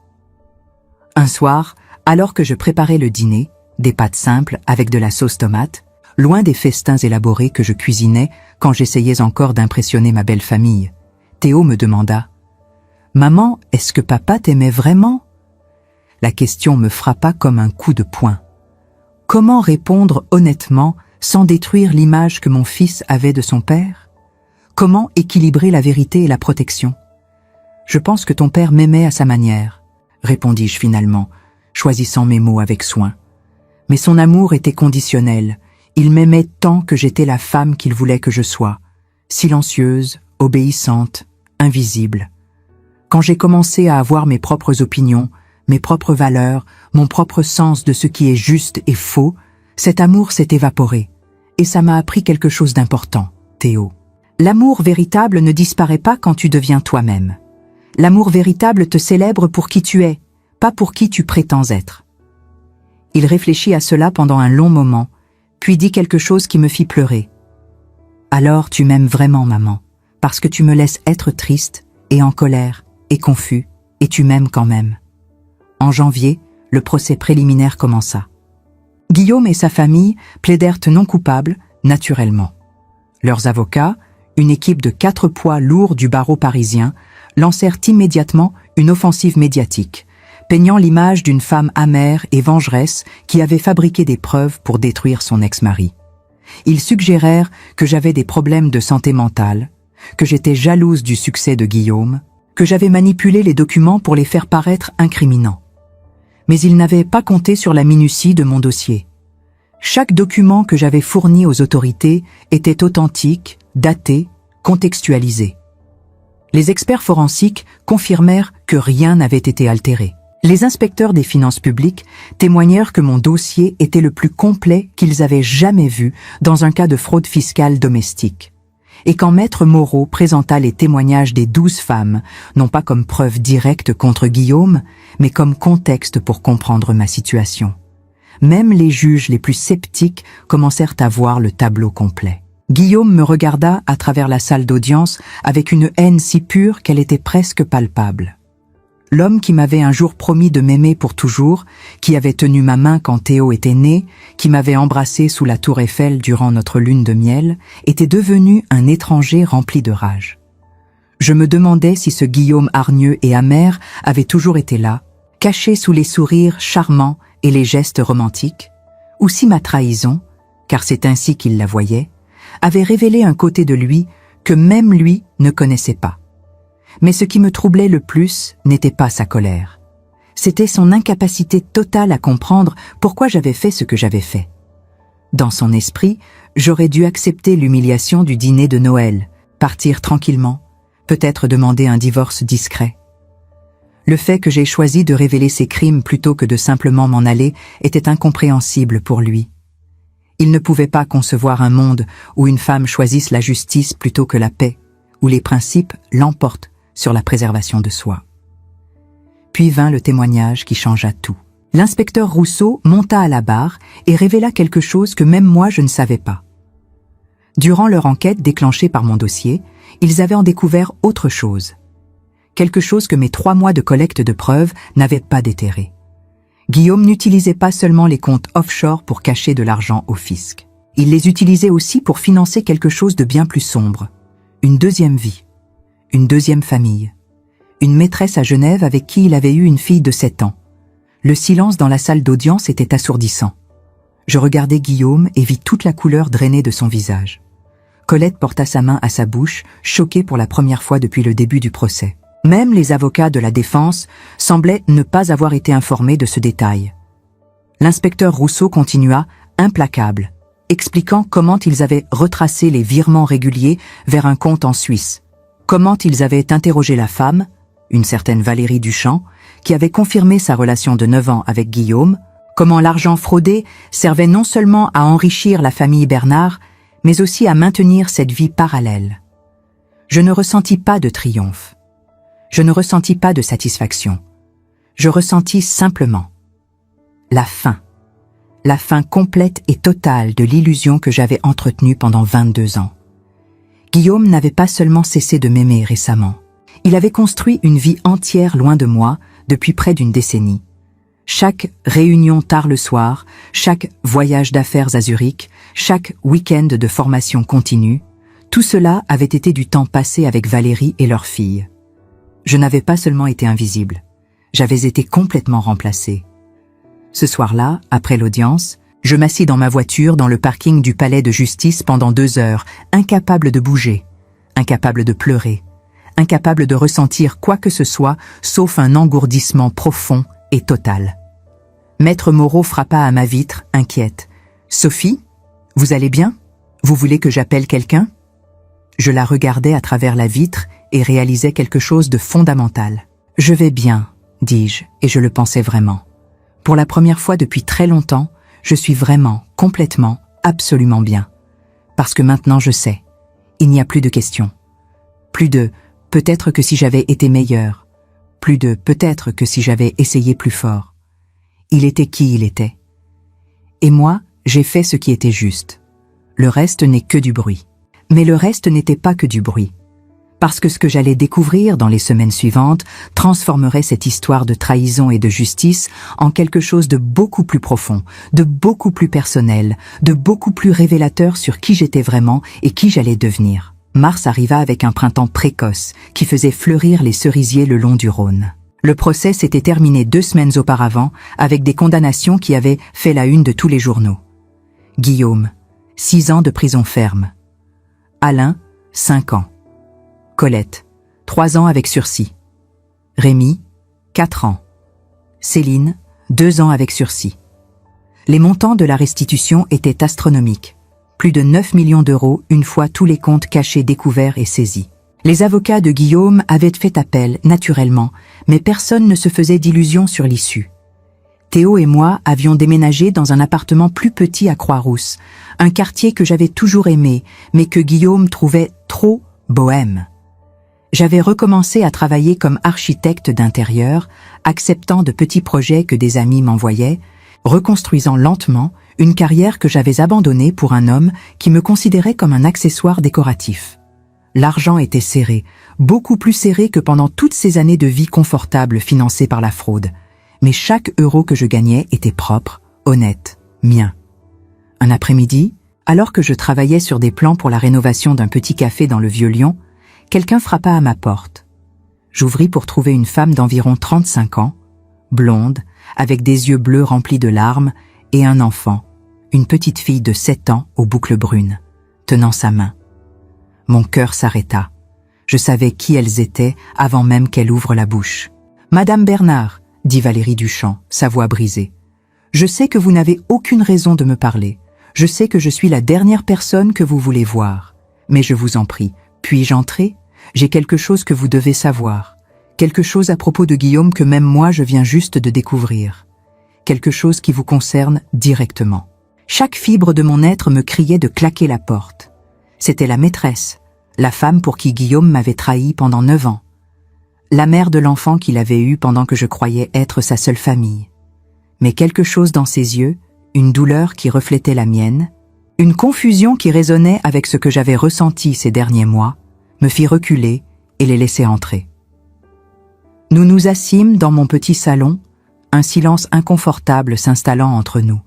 Un soir, alors que je préparais le dîner, des pâtes simples avec de la sauce tomate, loin des festins élaborés que je cuisinais quand j'essayais encore d'impressionner ma belle famille, Théo me demanda « Maman, est-ce que papa t'aimait vraiment ?» La question me frappa comme un coup de poing. Comment répondre honnêtement sans détruire l'image que mon fils avait de son père? Comment équilibrer la vérité et la protection? Je pense que ton père m'aimait à sa manière, répondis-je finalement, choisissant mes mots avec soin. Mais son amour était conditionnel. Il m'aimait tant que j'étais la femme qu'il voulait que je sois, silencieuse, obéissante, invisible. Quand j'ai commencé à avoir mes propres opinions, mes propres valeurs, mon propre sens de ce qui est juste et faux, cet amour s'est évaporé. Et ça m'a appris quelque chose d'important, Théo. L'amour véritable ne disparaît pas quand tu deviens toi-même. L'amour véritable te célèbre pour qui tu es, pas pour qui tu prétends être. Il réfléchit à cela pendant un long moment, puis dit quelque chose qui me fit pleurer. Alors tu m'aimes vraiment, maman, parce que tu me laisses être triste et en colère et confus, et tu m'aimes quand même. En janvier, le procès préliminaire commença. Guillaume et sa famille plaidèrent non coupables, naturellement. Leurs avocats, une équipe de 4 poids lourds du barreau parisien, lancèrent immédiatement une offensive médiatique, peignant l'image d'une femme amère et vengeresse qui avait fabriqué des preuves pour détruire son ex-mari. Ils suggérèrent que j'avais des problèmes de santé mentale, que j'étais jalouse du succès de Guillaume, que j'avais manipulé les documents pour les faire paraître incriminants. Mais ils n'avaient pas compté sur la minutie de mon dossier. Chaque document que j'avais fourni aux autorités était authentique, daté, contextualisé. Les experts forensiques confirmèrent que rien n'avait été altéré. Les inspecteurs des finances publiques témoignèrent que mon dossier était le plus complet qu'ils avaient jamais vu dans un cas de fraude fiscale domestique. Et quand Maître Moreau présenta les témoignages des 12 femmes, non pas comme preuve directe contre Guillaume, mais comme contexte pour comprendre ma situation. Même les juges les plus sceptiques commencèrent à voir le tableau complet. Guillaume me regarda à travers la salle d'audience avec une haine si pure qu'elle était presque palpable. L'homme qui m'avait un jour promis de m'aimer pour toujours, qui avait tenu ma main quand Théo était né, qui m'avait embrassé sous la tour Eiffel durant notre lune de miel, était devenu un étranger rempli de rage. Je me demandais si ce Guillaume hargneux et amer avait toujours été là, caché sous les sourires charmants et les gestes romantiques, ou si ma trahison, car c'est ainsi qu'il la voyait, avait révélé un côté de lui que même lui ne connaissait pas. Mais ce qui me troublait le plus n'était pas sa colère. C'était son incapacité totale à comprendre pourquoi j'avais fait ce que j'avais fait. Dans son esprit, j'aurais dû accepter l'humiliation du dîner de Noël, partir tranquillement, peut-être demander un divorce discret. Le fait que j'ai choisi de révéler ses crimes plutôt que de simplement m'en aller était incompréhensible pour lui. Il ne pouvait pas concevoir un monde où une femme choisisse la justice plutôt que la paix, où les principes l'emportent sur la préservation de soi. Puis vint le témoignage qui changea tout. L'inspecteur Rousseau monta à la barre et révéla quelque chose que même moi je ne savais pas. Durant leur enquête déclenchée par mon dossier, ils avaient en découvert autre chose. Quelque chose que mes 3 mois de collecte de preuves n'avaient pas déterré. Guillaume n'utilisait pas seulement les comptes offshore pour cacher de l'argent au fisc. Il les utilisait aussi pour financer quelque chose de bien plus sombre. Une deuxième vie. Une deuxième famille. Une maîtresse à Genève avec qui il avait eu une fille de 7 ans. Le silence dans la salle d'audience était assourdissant. Je regardais Guillaume et vis toute la couleur drainée de son visage. Colette porta sa main à sa bouche, choquée pour la première fois depuis le début du procès. Même les avocats de la défense semblaient ne pas avoir été informés de ce détail. L'inspecteur Rousseau continua, implacable, expliquant comment ils avaient retracé les virements réguliers vers un compte en Suisse, comment ils avaient interrogé la femme, une certaine Valérie Duchamp, qui avait confirmé sa relation de 9 ans avec Guillaume, comment l'argent fraudé servait non seulement à enrichir la famille Bernard, mais aussi à maintenir cette vie parallèle. Je ne ressentis pas de triomphe. Je ne ressentis pas de satisfaction. Je ressentis simplement la fin complète et totale de l'illusion que j'avais entretenue pendant 22 ans. Guillaume n'avait pas seulement cessé de m'aimer récemment. Il avait construit une vie entière loin de moi depuis près d'une décennie. Chaque réunion tard le soir, chaque voyage d'affaires à Zurich, chaque week-end de formation continue, tout cela avait été du temps passé avec Valérie et leur fille. Je n'avais pas seulement été invisible, j'avais été complètement remplacé. Ce soir-là, après l'audience, je m'assis dans ma voiture dans le parking du palais de justice pendant 2 heures, incapable de bouger, incapable de pleurer, incapable de ressentir quoi que ce soit sauf un engourdissement profond et total. Maître Moreau frappa à ma vitre, inquiète. « Sophie, vous allez bien? Vous voulez que j'appelle quelqu'un ?» Je la regardais à travers la vitre et réalisais quelque chose de fondamental. « Je vais bien, dis-je, et je le pensais vraiment. Pour la première fois depuis très longtemps, je suis vraiment, complètement, absolument bien. Parce que maintenant je sais, il n'y a plus de questions. Plus de « peut-être que si j'avais été meilleur », plus de « peut-être que si j'avais essayé plus fort ». Il était qui il était. Et moi, j'ai fait ce qui était juste. Le reste n'est que du bruit. Mais le reste n'était pas que du bruit. Parce que ce que j'allais découvrir dans les semaines suivantes transformerait cette histoire de trahison et de justice en quelque chose de beaucoup plus profond, de beaucoup plus personnel, de beaucoup plus révélateur sur qui j'étais vraiment et qui j'allais devenir. Mars arriva avec un printemps précoce qui faisait fleurir les cerisiers le long du Rhône. Le procès s'était terminé 2 semaines auparavant avec des condamnations qui avaient fait la une de tous les journaux. Guillaume, 6 ans de prison ferme. Alain, 5 ans. Colette, 3 ans avec sursis. Rémi, 4 ans. Céline, 2 ans avec sursis. Les montants de la restitution étaient astronomiques. Plus de 9 millions d'euros une fois tous les comptes cachés découverts et saisis. Les avocats de Guillaume avaient fait appel, naturellement, mais personne ne se faisait d'illusions sur l'issue. Théo et moi avions déménagé dans un appartement plus petit à Croix-Rousse, un quartier que j'avais toujours aimé, mais que Guillaume trouvait trop bohème. J'avais recommencé à travailler comme architecte d'intérieur, acceptant de petits projets que des amis m'envoyaient, reconstruisant lentement une carrière que j'avais abandonnée pour un homme qui me considérait comme un accessoire décoratif. L'argent était serré, beaucoup plus serré que pendant toutes ces années de vie confortable financée par la fraude. Mais chaque euro que je gagnais était propre, honnête, mien. Un après-midi, alors que je travaillais sur des plans pour la rénovation d'un petit café dans le Vieux-Lyon, quelqu'un frappa à ma porte. J'ouvris pour trouver une femme d'environ 35 ans, blonde, avec des yeux bleus remplis de larmes, et un enfant, une petite fille de 7 ans aux boucles brunes, tenant sa main. Mon cœur s'arrêta. Je savais qui elles étaient avant même qu'elle ouvre la bouche. « Madame Bernard, » dit Valérie Duchamp, sa voix brisée. « Je sais que vous n'avez aucune raison de me parler. Je sais que je suis la dernière personne que vous voulez voir. Mais je vous en prie, puis-je entrer? J'ai quelque chose que vous devez savoir. Quelque chose à propos de Guillaume que même moi je viens juste de découvrir. Quelque chose qui vous concerne directement. » Chaque fibre de mon être me criait de claquer la porte. C'était la maîtresse, la femme pour qui Guillaume m'avait trahi pendant 9 ans. La mère de l'enfant qu'il avait eu pendant que je croyais être sa seule famille. mais quelque chose dans ses yeux, une douleur qui reflétait la mienne, une confusion qui résonnait avec ce que j'avais ressenti ces derniers mois, me fit reculer et les laisser entrer. Nous nous assîmes dans mon petit salon, un silence inconfortable s'installant entre nous.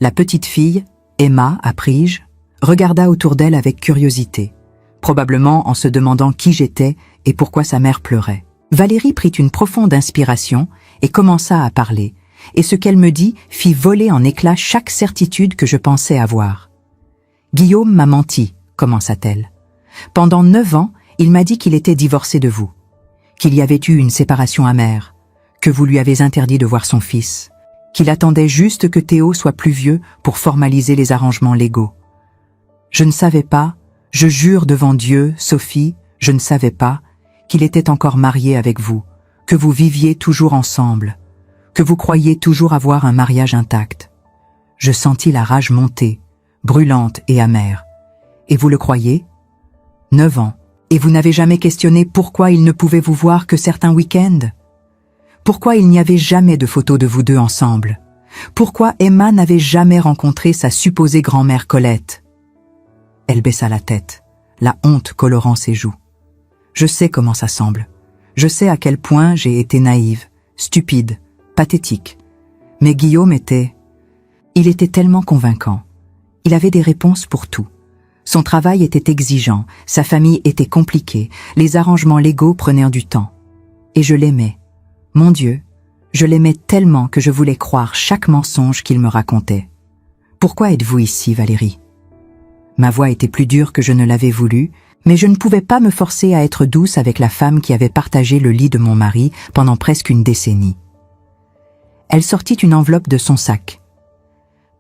La petite fille, Emma, appris-je, regarda autour d'elle avec curiosité, probablement en se demandant qui j'étais et pourquoi sa mère pleurait. Valérie prit une profonde inspiration et commença à parler, et ce qu'elle me dit fit voler en éclats chaque certitude que je pensais avoir. « Guillaume m'a menti », commença-t-elle. « Pendant 9 ans, il m'a dit qu'il était divorcé de vous, qu'il y avait eu une séparation amère, que vous lui avez interdit de voir son fils, qu'il attendait juste que Théo soit plus vieux pour formaliser les arrangements légaux. Je ne savais pas, je jure devant Dieu, Sophie, je ne savais pas qu'il était encore marié avec vous, que vous viviez toujours ensemble, que vous croyiez toujours avoir un mariage intact. Je sentis la rage monter, brûlante et amère. Et vous le croyez ? 9 ans. Et vous n'avez jamais questionné pourquoi il ne pouvait vous voir que certains week-ends ? Pourquoi il n'y avait jamais de photos de vous deux ensemble ? Pourquoi Emma n'avait jamais rencontré sa supposée grand-mère Colette ? Elle baissa la tête, la honte colorant ses joues. Je sais comment ça semble. Je sais à quel point j'ai été naïve, stupide, pathétique. Mais Guillaume était... Il était tellement convaincant. Il avait des réponses pour tout. Son travail était exigeant, sa famille était compliquée, les arrangements légaux prenaient du temps. Et je l'aimais. Mon Dieu, je l'aimais tellement que je voulais croire chaque mensonge qu'il me racontait. « Pourquoi êtes-vous ici, Valérie ?» Ma voix était plus dure que je ne l'avais voulu, mais je ne pouvais pas me forcer à être douce avec la femme qui avait partagé le lit de mon mari pendant presque une décennie. Elle sortit une enveloppe de son sac.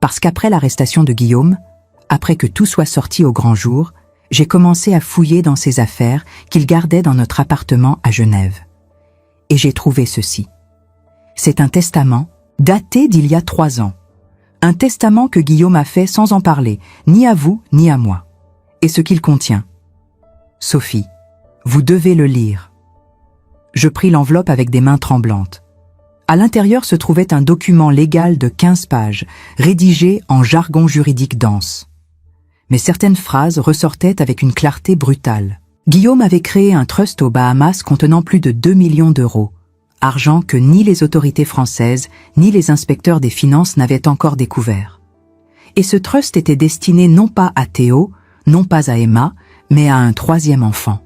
Parce qu'après l'arrestation de Guillaume, après que tout soit sorti au grand jour, j'ai commencé à fouiller dans ses affaires qu'il gardait dans notre appartement à Genève. Et j'ai trouvé ceci. C'est un testament daté d'il y a 3 ans. Un testament que Guillaume a fait sans en parler, ni à vous, ni à moi. Et ce qu'il contient. Sophie, vous devez le lire. Je pris l'enveloppe avec des mains tremblantes. À l'intérieur se trouvait un document légal de 15 pages, rédigé en jargon juridique dense. Mais certaines phrases ressortaient avec une clarté brutale. Guillaume avait créé un trust aux Bahamas contenant plus de 2 millions d'euros, argent que ni les autorités françaises ni les inspecteurs des finances n'avaient encore découvert. Et ce trust était destiné non pas à Théo, non pas à Emma, mais à un 3e enfant.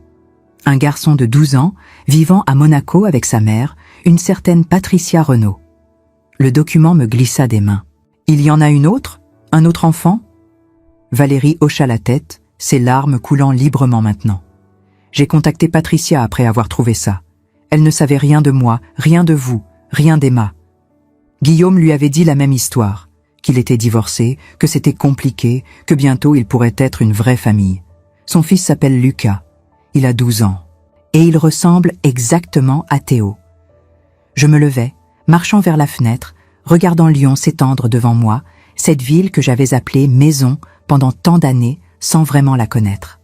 Un garçon de 12 ans, vivant à Monaco avec sa mère, une certaine Patricia Renaud. Le document me glissa des mains. « Il y en a une autre ? Un autre enfant ?» Valérie hocha la tête, ses larmes coulant librement maintenant. J'ai contacté Patricia après avoir trouvé ça. Elle ne savait rien de moi, rien de vous, rien d'Emma. Guillaume lui avait dit la même histoire, qu'il était divorcé, que c'était compliqué, que bientôt il pourrait être une vraie famille. Son fils s'appelle Lucas, il a 12 ans, et il ressemble exactement à Théo. Je me levai, marchant vers la fenêtre, regardant Lyon s'étendre devant moi, cette ville que j'avais appelée maison pendant tant d'années sans vraiment la connaître.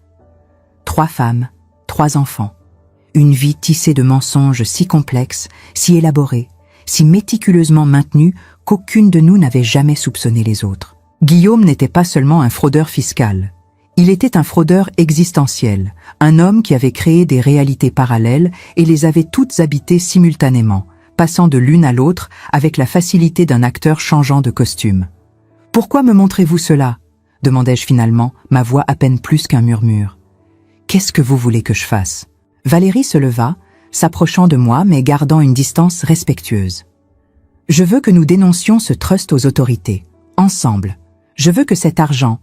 3 femmes, 3 enfants. Une vie tissée de mensonges si complexes, si élaborés, si méticuleusement maintenus qu'aucune de nous n'avait jamais soupçonné les autres. Guillaume n'était pas seulement un fraudeur fiscal. Il était un fraudeur existentiel, un homme qui avait créé des réalités parallèles et les avait toutes habitées simultanément, passant de l'une à l'autre avec la facilité d'un acteur changeant de costume. « Pourquoi me montrez-vous cela ?» demandai-je finalement, ma voix à peine plus qu'un murmure. « Qu'est-ce que vous voulez que je fasse ?» Valérie se leva, s'approchant de moi mais gardant une distance respectueuse. « Je veux que nous dénoncions ce trust aux autorités, ensemble. Je veux que cet argent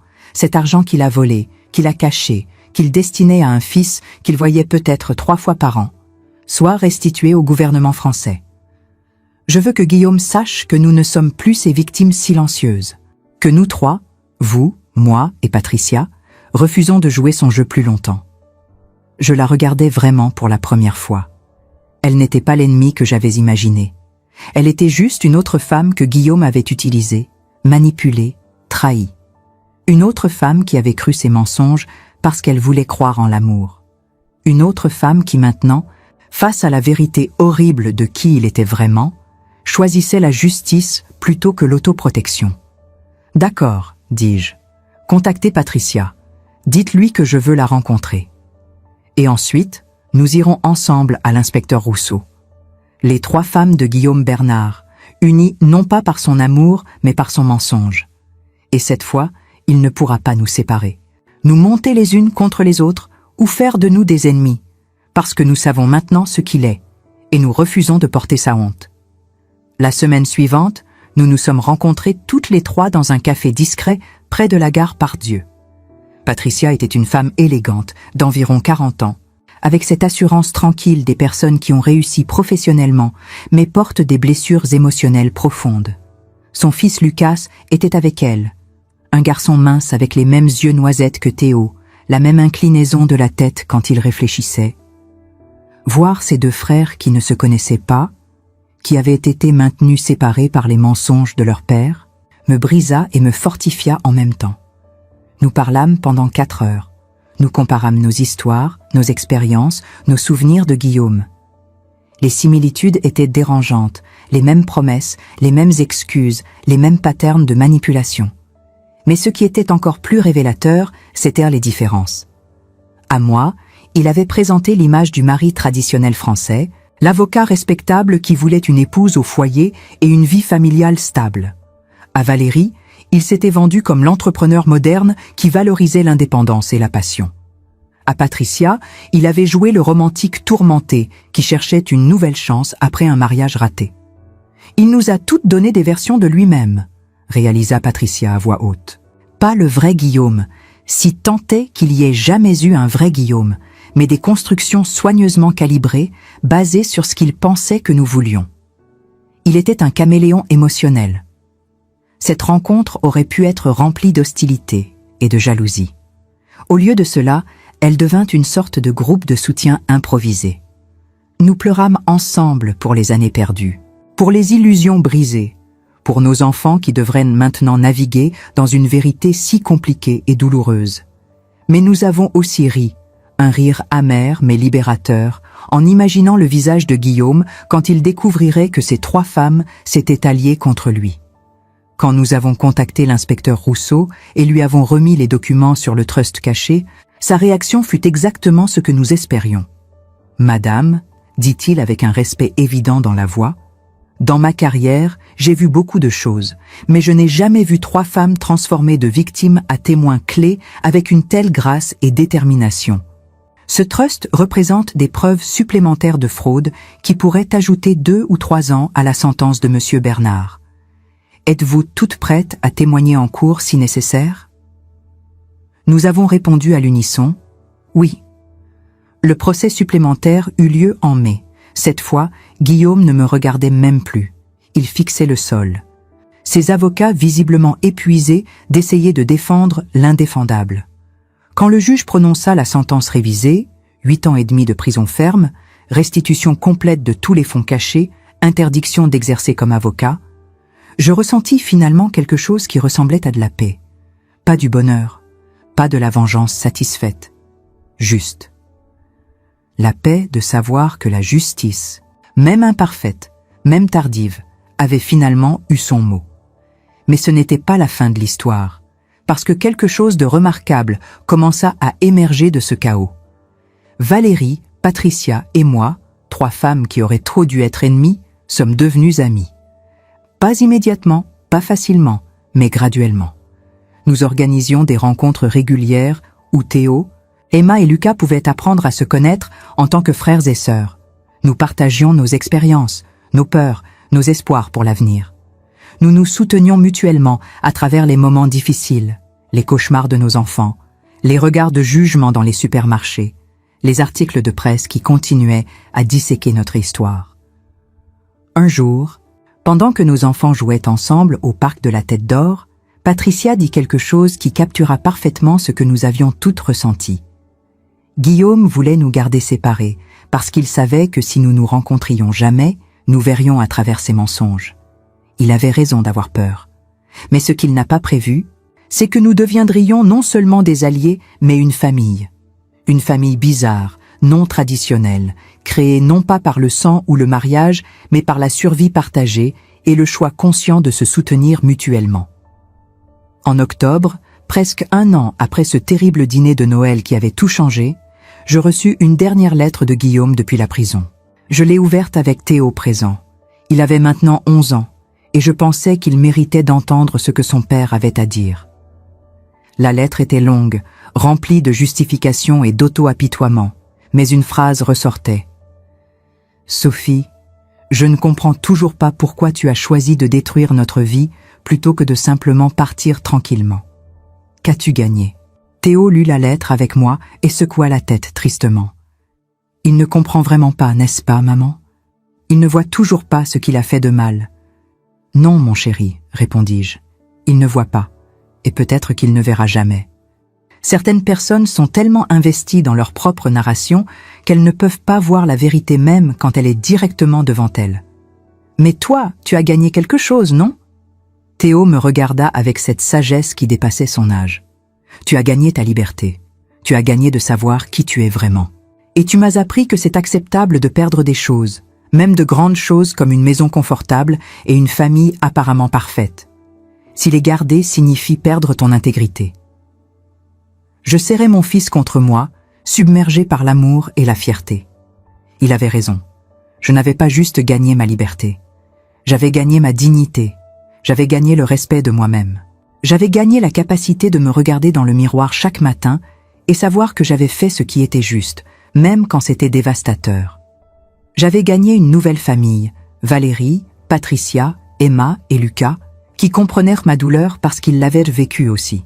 qu'il a volé, qu'il a caché, qu'il destinait à un fils qu'il voyait peut-être 3 fois par an, soit restitué au gouvernement français. Je veux que Guillaume sache que nous ne sommes plus ses victimes silencieuses, que nous 3, vous, moi et Patricia, refusons de jouer son jeu plus longtemps. » Je la regardais vraiment pour la première fois. Elle n'était pas l'ennemie que j'avais imaginé. Elle était juste une autre femme que Guillaume avait utilisée, manipulée, trahie. Une autre femme qui avait cru ses mensonges parce qu'elle voulait croire en l'amour. Une autre femme qui maintenant, face à la vérité horrible de qui il était vraiment, choisissait la justice plutôt que l'autoprotection. « D'accord, dis-je. Contactez Patricia. Dites-lui que je veux la rencontrer. Et ensuite, nous irons ensemble à l'inspecteur Rousseau. » Les 3 femmes de Guillaume Bernard, unies non pas par son amour, mais par son mensonge. Et cette fois, il ne pourra pas nous séparer. Nous monter les unes contre les autres, ou faire de nous des ennemis, parce que nous savons maintenant ce qu'il est, et nous refusons de porter sa honte. La semaine suivante, nous nous sommes rencontrés toutes les 3 dans un café discret près de la gare Part-Dieu. Patricia était une femme élégante, d'environ 40 ans, avec cette assurance tranquille des personnes qui ont réussi professionnellement, mais portent des blessures émotionnelles profondes. Son fils Lucas était avec elle, un garçon mince avec les mêmes yeux noisettes que Théo, la même inclinaison de la tête quand il réfléchissait. Voir ces 2 frères qui ne se connaissaient pas, qui avaient été maintenus séparés par les mensonges de leur père, me brisa et me fortifia en même temps. Nous parlâmes pendant 4 heures. Nous comparâmes nos histoires, nos expériences, nos souvenirs de Guillaume. Les similitudes étaient dérangeantes, les mêmes promesses, les mêmes excuses, les mêmes patterns de manipulation. Mais ce qui était encore plus révélateur, c'étaient les différences. À moi, il avait présenté l'image du mari traditionnel français, l'avocat respectable qui voulait une épouse au foyer et une vie familiale stable. À Valérie, il s'était vendu comme l'entrepreneur moderne qui valorisait l'indépendance et la passion. À Patricia, il avait joué le romantique tourmenté qui cherchait une nouvelle chance après un mariage raté. Il nous a toutes donné des versions de lui-même, réalisa Patricia à voix haute. Pas le vrai Guillaume, si tant est qu'il y ait jamais eu un vrai Guillaume, mais des constructions soigneusement calibrées, basées sur ce qu'il pensait que nous voulions. Il était un caméléon émotionnel. Cette rencontre aurait pu être remplie d'hostilité et de jalousie. Au lieu de cela, elle devint une sorte de groupe de soutien improvisé. Nous pleurâmes ensemble pour les années perdues, pour les illusions brisées, pour nos enfants qui devraient maintenant naviguer dans une vérité si compliquée et douloureuse. Mais nous avons aussi ri, un rire amer mais libérateur, en imaginant le visage de Guillaume quand il découvrirait que ces 3 femmes s'étaient alliées contre lui. Quand nous avons contacté l'inspecteur Rousseau et lui avons remis les documents sur le trust caché, sa réaction fut exactement ce que nous espérions. « Madame, dit-il avec un respect évident dans la voix, dans ma carrière, j'ai vu beaucoup de choses, mais je n'ai jamais vu 3 femmes transformées de victimes à témoins clés avec une telle grâce et détermination. Ce trust représente des preuves supplémentaires de fraude qui pourraient ajouter 2 ou 3 ans à la sentence de Monsieur Bernard. Êtes-vous toutes prêtes à témoigner en cours si nécessaire ?» Nous avons répondu à l'unisson « Oui ». Le procès supplémentaire eut lieu en mai. Cette fois, Guillaume ne me regardait même plus. Il fixait le sol. Ses avocats, visiblement épuisés, d'essayer de défendre l'indéfendable. Quand le juge prononça la sentence révisée, 8 ans et demi de prison ferme, restitution complète de tous les fonds cachés, interdiction d'exercer comme avocat, je ressentis finalement quelque chose qui ressemblait à de la paix. Pas du bonheur, pas de la vengeance satisfaite. Juste. La paix de savoir que la justice, même imparfaite, même tardive, avait finalement eu son mot. Mais ce n'était pas la fin de l'histoire, parce que quelque chose de remarquable commença à émerger de ce chaos. Valérie, Patricia et moi, 3 femmes qui auraient trop dû être ennemies, sommes devenues amies. Pas immédiatement, pas facilement, mais graduellement. Nous organisions des rencontres régulières où Théo, Emma et Lucas pouvaient apprendre à se connaître en tant que frères et sœurs. Nous partagions nos expériences, nos peurs, nos espoirs pour l'avenir. Nous nous soutenions mutuellement à travers les moments difficiles, les cauchemars de nos enfants, les regards de jugement dans les supermarchés, les articles de presse qui continuaient à disséquer notre histoire. Un jour, pendant que nos enfants jouaient ensemble au parc de la Tête d'Or, Patricia dit quelque chose qui captura parfaitement ce que nous avions toutes ressenti. Guillaume voulait nous garder séparés, parce qu'il savait que si nous nous rencontrions jamais, nous verrions à travers ses mensonges. Il avait raison d'avoir peur. Mais ce qu'il n'a pas prévu, c'est que nous deviendrions non seulement des alliés, mais une famille. Une famille bizarre, non traditionnelle, créée non pas par le sang ou le mariage, mais par la survie partagée et le choix conscient de se soutenir mutuellement. En octobre, presque un an après ce terrible dîner de Noël qui avait tout changé, je reçus une dernière lettre de Guillaume depuis la prison. Je l'ai ouverte avec Théo présent. Il avait maintenant 11 ans, et je pensais qu'il méritait d'entendre ce que son père avait à dire. La lettre était longue, remplie de justifications et d'auto-apitoiements, mais une phrase ressortait. « Sophie, je ne comprends toujours pas pourquoi tu as choisi de détruire notre vie plutôt que de simplement partir tranquillement. Qu'as-tu gagné ?» Théo lut la lettre avec moi et secoua la tête tristement. « Il ne comprend vraiment pas, n'est-ce pas, maman? Il ne voit toujours pas ce qu'il a fait de mal. »« Non, mon chéri, répondis-je. Il ne voit pas, et peut-être qu'il ne verra jamais. » Certaines personnes sont tellement investies dans leur propre narration qu'elles ne peuvent pas voir la vérité même quand elle est directement devant elles. « Mais toi, tu as gagné quelque chose, non ?» Théo me regarda avec cette sagesse qui dépassait son âge. « Tu as gagné ta liberté. Tu as gagné de savoir qui tu es vraiment. Et tu m'as appris que c'est acceptable de perdre des choses, même de grandes choses comme une maison confortable et une famille apparemment parfaite. Si les garder signifie perdre ton intégrité. » Je serrai mon fils contre moi, submergé par l'amour et la fierté. Il avait raison. Je n'avais pas juste gagné ma liberté. J'avais gagné ma dignité. J'avais gagné le respect de moi-même. J'avais gagné la capacité de me regarder dans le miroir chaque matin et savoir que j'avais fait ce qui était juste, même quand c'était dévastateur. J'avais gagné une nouvelle famille, Valérie, Patricia, Emma et Lucas, qui comprenèrent ma douleur parce qu'ils l'avaient vécue aussi.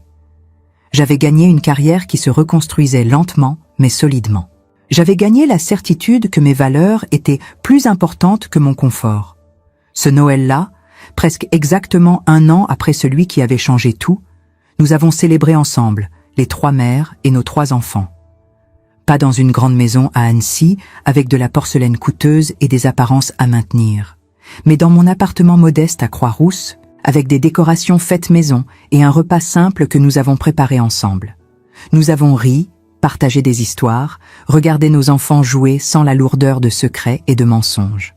J'avais gagné une carrière qui se reconstruisait lentement, mais solidement. J'avais gagné la certitude que mes valeurs étaient plus importantes que mon confort. Ce Noël-là, presque exactement un an après celui qui avait changé tout, nous avons célébré ensemble, les 3 mères et nos 3 enfants. Pas dans une grande maison à Annecy, avec de la porcelaine coûteuse et des apparences à maintenir, mais dans mon appartement modeste à Croix-Rousse, avec des décorations faites maison et un repas simple que nous avons préparé ensemble. Nous avons ri, partagé des histoires, regardé nos enfants jouer sans la lourdeur de secrets et de mensonges.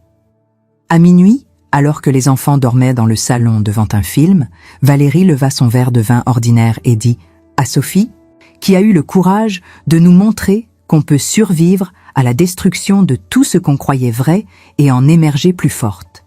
À minuit, alors que les enfants dormaient dans le salon devant un film, Valérie leva son verre de vin ordinaire et dit à Sophie, qui a eu le courage de nous montrer qu'on peut survivre à la destruction de tout ce qu'on croyait vrai et en émerger plus forte.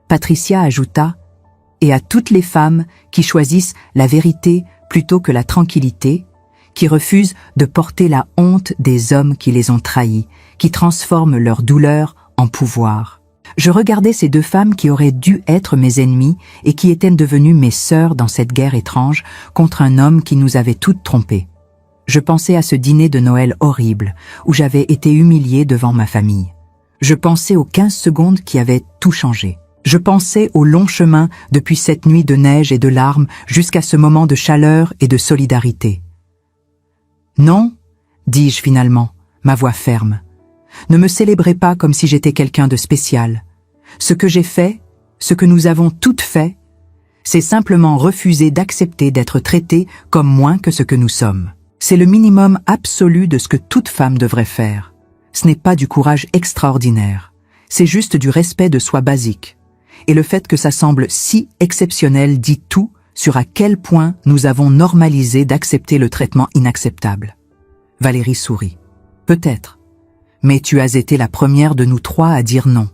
Patricia ajouta « Et à toutes les femmes qui choisissent la vérité plutôt que la tranquillité, qui refusent de porter la honte des hommes qui les ont trahis, qui transforment leur douleur en pouvoir. » Je regardais ces 2 femmes qui auraient dû être mes ennemies et qui étaient devenues mes sœurs dans cette guerre étrange contre un homme qui nous avait toutes trompées. Je pensais à ce dîner de Noël horrible où j'avais été humiliée devant ma famille. Je pensais aux 15 secondes qui avaient tout changé. Je pensais au long chemin depuis cette nuit de neige et de larmes jusqu'à ce moment de chaleur et de solidarité. « Non, dis-je finalement, ma voix ferme. Ne me célébrez pas comme si j'étais quelqu'un de spécial. Ce que j'ai fait, ce que nous avons toutes fait, c'est simplement refuser d'accepter d'être traitées comme moins que ce que nous sommes. C'est le minimum absolu de ce que toute femme devrait faire. Ce n'est pas du courage extraordinaire, c'est juste du respect de soi basique. Et le fait que ça semble si exceptionnel dit tout sur à quel point nous avons normalisé d'accepter le traitement inacceptable. » Valérie sourit. « Peut-être. Mais tu as été la première de nous 3 à dire non.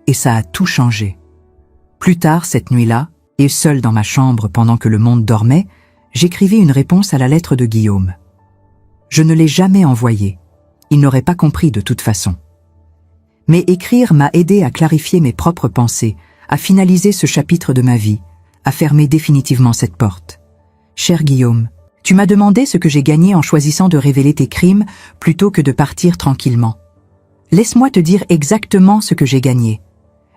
Et ça a tout changé. » Plus tard cette nuit-là, et seule dans ma chambre pendant que le monde dormait, j'écrivis une réponse à la lettre de Guillaume. Je ne l'ai jamais envoyée. Il n'aurait pas compris de toute façon. Mais écrire m'a aidé à clarifier mes propres pensées, à finaliser ce chapitre de ma vie, à fermer définitivement cette porte. Cher Guillaume, tu m'as demandé ce que j'ai gagné en choisissant de révéler tes crimes plutôt que de partir tranquillement. Laisse-moi te dire exactement ce que j'ai gagné.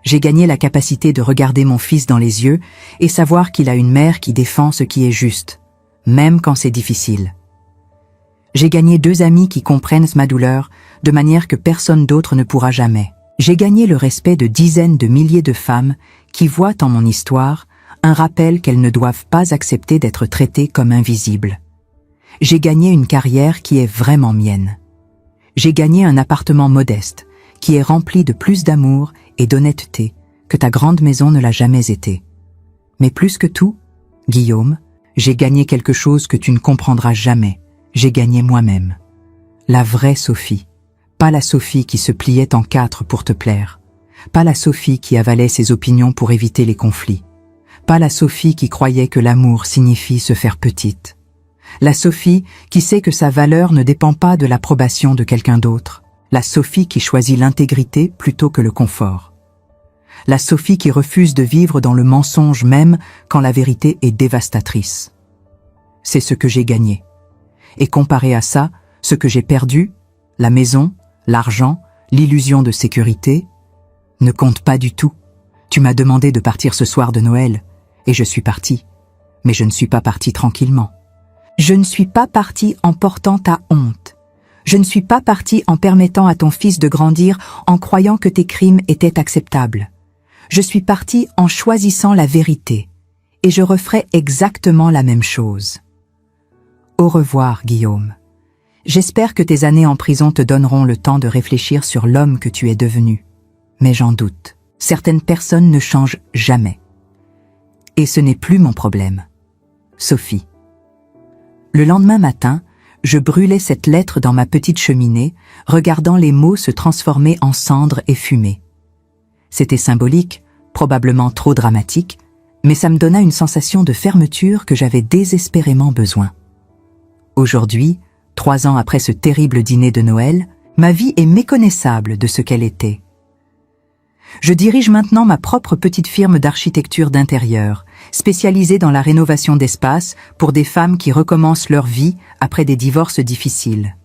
J'ai gagné la capacité de regarder mon fils dans les yeux et savoir qu'il a une mère qui défend ce qui est juste, même quand c'est difficile. J'ai gagné 2 amis qui comprennent ma douleur de manière que personne d'autre ne pourra jamais. J'ai gagné le respect de dizaines de milliers de femmes qui voient en mon histoire un rappel qu'elles ne doivent pas accepter d'être traitées comme invisibles. J'ai gagné une carrière qui est vraiment mienne. J'ai gagné un appartement modeste, qui est rempli de plus d'amour et d'honnêteté que ta grande maison ne l'a jamais été. Mais plus que tout, Guillaume, j'ai gagné quelque chose que tu ne comprendras jamais. J'ai gagné moi-même. La vraie Sophie. Pas la Sophie qui se pliait en quatre pour te plaire. Pas la Sophie qui avalait ses opinions pour éviter les conflits. Pas la Sophie qui croyait que l'amour signifie se faire petite. La Sophie qui sait que sa valeur ne dépend pas de l'approbation de quelqu'un d'autre. La Sophie qui choisit l'intégrité plutôt que le confort. La Sophie qui refuse de vivre dans le mensonge même quand la vérité est dévastatrice. C'est ce que j'ai gagné. Et comparé à ça, ce que j'ai perdu, la maison, l'argent, l'illusion de sécurité, ne compte pas du tout. Tu m'as demandé de partir ce soir de Noël, et je suis parti. Mais je ne suis pas parti tranquillement. Je ne suis pas parti en portant ta honte. Je ne suis pas parti en permettant à ton fils de grandir en croyant que tes crimes étaient acceptables. Je suis parti en choisissant la vérité, et je referai exactement la même chose. Au revoir, Guillaume. J'espère que tes années en prison te donneront le temps de réfléchir sur l'homme que tu es devenu. Mais j'en doute. Certaines personnes ne changent jamais. Et ce n'est plus mon problème. Sophie. Le lendemain matin, je brûlais cette lettre dans ma petite cheminée, regardant les mots se transformer en cendres et fumée. C'était symbolique, probablement trop dramatique, mais ça me donna une sensation de fermeture que j'avais désespérément besoin. Aujourd'hui, 3 ans après ce terrible dîner de Noël, ma vie est méconnaissable de ce qu'elle était. Je dirige maintenant ma propre petite firme d'architecture d'intérieur, spécialisée dans la rénovation d'espaces pour des femmes qui recommencent leur vie après des divorces difficiles.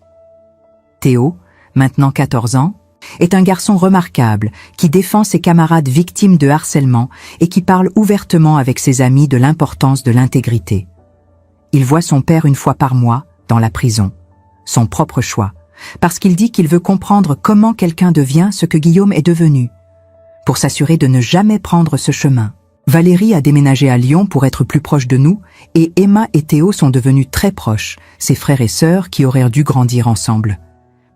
Théo, maintenant 14 ans, est un garçon remarquable qui défend ses camarades victimes de harcèlement et qui parle ouvertement avec ses amis de l'importance de l'intégrité. Il voit son père une fois par mois, dans la prison. Son propre choix, parce qu'il dit qu'il veut comprendre comment quelqu'un devient ce que Guillaume est devenu, pour s'assurer de ne jamais prendre ce chemin. Valérie a déménagé à Lyon pour être plus proche de nous, et Emma et Théo sont devenus très proches, ses frères et sœurs qui auraient dû grandir ensemble.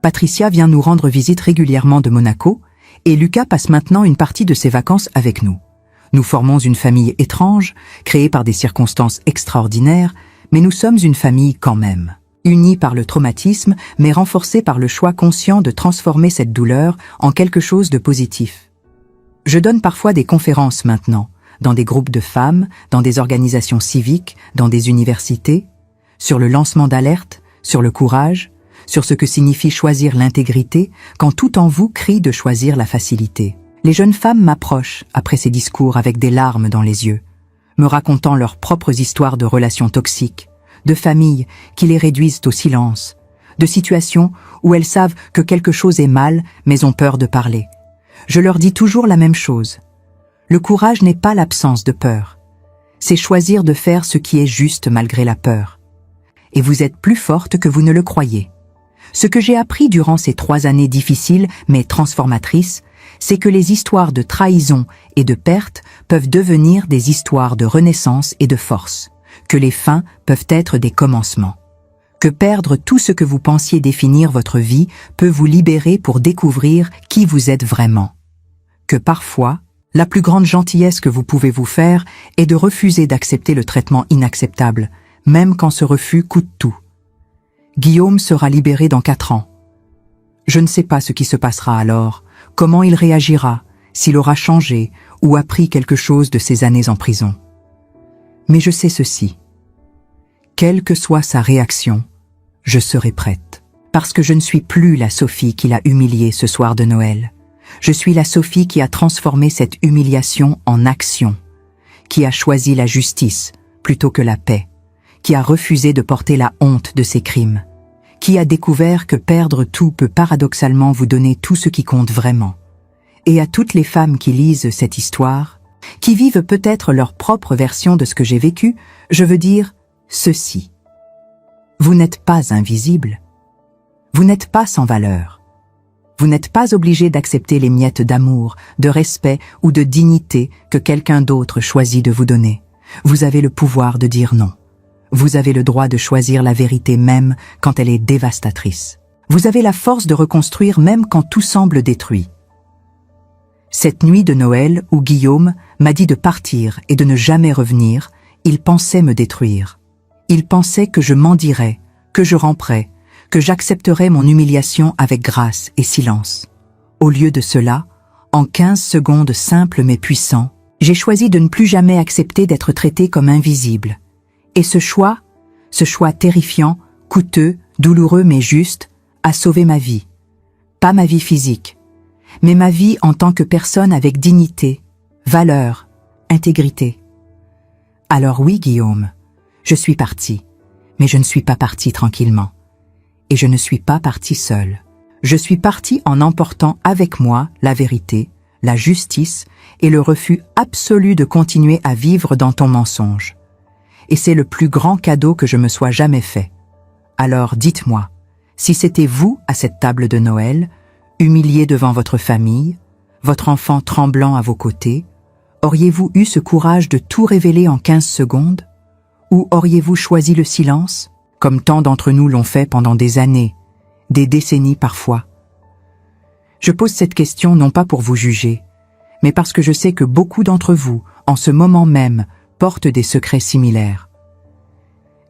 Patricia vient nous rendre visite régulièrement de Monaco, et Lucas passe maintenant une partie de ses vacances avec nous. Nous formons une famille étrange, créée par des circonstances extraordinaires, mais nous sommes une famille quand même. Unis par le traumatisme, mais renforcés par le choix conscient de transformer cette douleur en quelque chose de positif. Je donne parfois des conférences maintenant, dans des groupes de femmes, dans des organisations civiques, dans des universités, sur le lancement d'alerte, sur le courage, sur ce que signifie choisir l'intégrité, quand tout en vous crie de choisir la facilité. Les jeunes femmes m'approchent après ces discours avec des larmes dans les yeux, me racontant leurs propres histoires de relations toxiques, de familles qui les réduisent au silence, de situations où elles savent que quelque chose est mal mais ont peur de parler. Je leur dis toujours la même chose. Le courage n'est pas l'absence de peur. C'est choisir de faire ce qui est juste malgré la peur. Et vous êtes plus forte que vous ne le croyez. Ce que j'ai appris durant ces 3 années difficiles mais transformatrices, c'est que les histoires de trahison et de perte peuvent devenir des histoires de renaissance et de force, que les fins peuvent être des commencements, que perdre tout ce que vous pensiez définir votre vie peut vous libérer pour découvrir qui vous êtes vraiment, que parfois, la plus grande gentillesse que vous pouvez vous faire est de refuser d'accepter le traitement inacceptable, même quand ce refus coûte tout. Guillaume sera libéré dans 4 ans. Je ne sais pas ce qui se passera alors, comment il réagira, s'il aura changé ou appris quelque chose de ses années en prison. Mais je sais ceci. Quelle que soit sa réaction, je serai prête. Parce que je ne suis plus la Sophie qui l'a humilié ce soir de Noël. Je suis la Sophie qui a transformé cette humiliation en action, qui a choisi la justice plutôt que la paix, qui a refusé de porter la honte de ses crimes, qui a découvert que perdre tout peut paradoxalement vous donner tout ce qui compte vraiment. Et à toutes les femmes qui lisent cette histoire, qui vivent peut-être leur propre version de ce que j'ai vécu, je veux dire ceci. Vous n'êtes pas invisible. Vous n'êtes pas sans valeur. Vous n'êtes pas obligé d'accepter les miettes d'amour, de respect ou de dignité que quelqu'un d'autre choisit de vous donner. Vous avez le pouvoir de dire non. Vous avez le droit de choisir la vérité même quand elle est dévastatrice. Vous avez la force de reconstruire même quand tout semble détruit. Cette nuit de Noël où Guillaume m'a dit de partir et de ne jamais revenir, il pensait me détruire. Il pensait que je mendirais, que je ramperais, que j'accepterais mon humiliation avec grâce et silence. Au lieu de cela, en 15 secondes simples mais puissants, j'ai choisi de ne plus jamais accepter d'être traité comme invisible. Et ce choix terrifiant, coûteux, douloureux mais juste, a sauvé ma vie. Pas ma vie physique, mais ma vie en tant que personne avec dignité, valeur, intégrité. Alors oui, Guillaume, je suis partie, mais je ne suis pas partie tranquillement. Et je ne suis pas partie seule. Je suis partie en emportant avec moi la vérité, la justice et le refus absolu de continuer à vivre dans ton mensonge. Et c'est le plus grand cadeau que je me sois jamais fait. Alors dites-moi, si c'était vous à cette table de Noël, humilié devant votre famille, votre enfant tremblant à vos côtés, auriez-vous eu ce courage de tout révéler en 15 secondes? Ou auriez-vous choisi le silence, comme tant d'entre nous l'ont fait pendant des années, des décennies parfois? Je pose cette question non pas pour vous juger, mais parce que je sais que beaucoup d'entre vous, en ce moment même, portent des secrets similaires.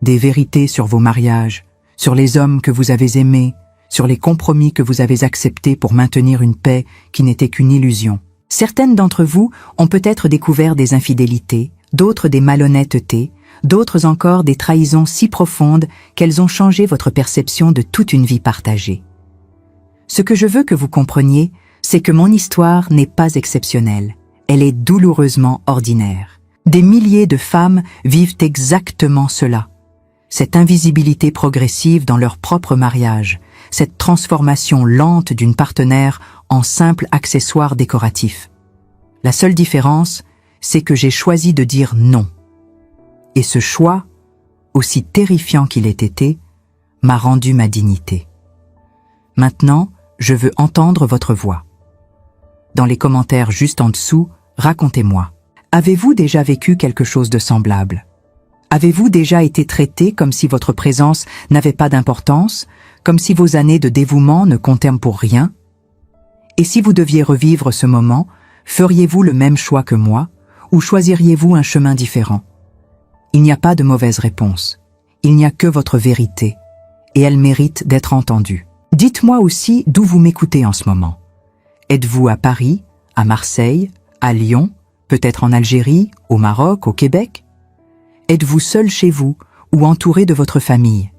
Des vérités sur vos mariages, sur les hommes que vous avez aimés, sur les compromis que vous avez acceptés pour maintenir une paix qui n'était qu'une illusion. Certaines d'entre vous ont peut-être découvert des infidélités, d'autres des malhonnêtetés, d'autres encore des trahisons si profondes qu'elles ont changé votre perception de toute une vie partagée. Ce que je veux que vous compreniez, c'est que mon histoire n'est pas exceptionnelle, elle est douloureusement ordinaire. Des milliers de femmes vivent exactement cela. Cette invisibilité progressive dans leur propre mariage, cette transformation lente d'une partenaire en simple accessoire décoratif. La seule différence, c'est que j'ai choisi de dire non. Et ce choix, aussi terrifiant qu'il ait été, m'a rendu ma dignité. Maintenant, je veux entendre votre voix. Dans les commentaires juste en dessous, racontez-moi. Avez-vous déjà vécu quelque chose de semblable? Avez-vous déjà été traité comme si votre présence n'avait pas d'importance, comme si vos années de dévouement ne comptaient pour rien? Et si vous deviez revivre ce moment, feriez-vous le même choix que moi, ou choisiriez-vous un chemin différent? Il n'y a pas de mauvaise réponse. Il n'y a que votre vérité, et elle mérite d'être entendue. Dites-moi aussi d'où vous m'écoutez en ce moment. Êtes-vous à Paris, à Marseille, à Lyon, peut-être en Algérie, au Maroc, au Québec? Êtes-vous seul chez vous ou entouré de votre famille?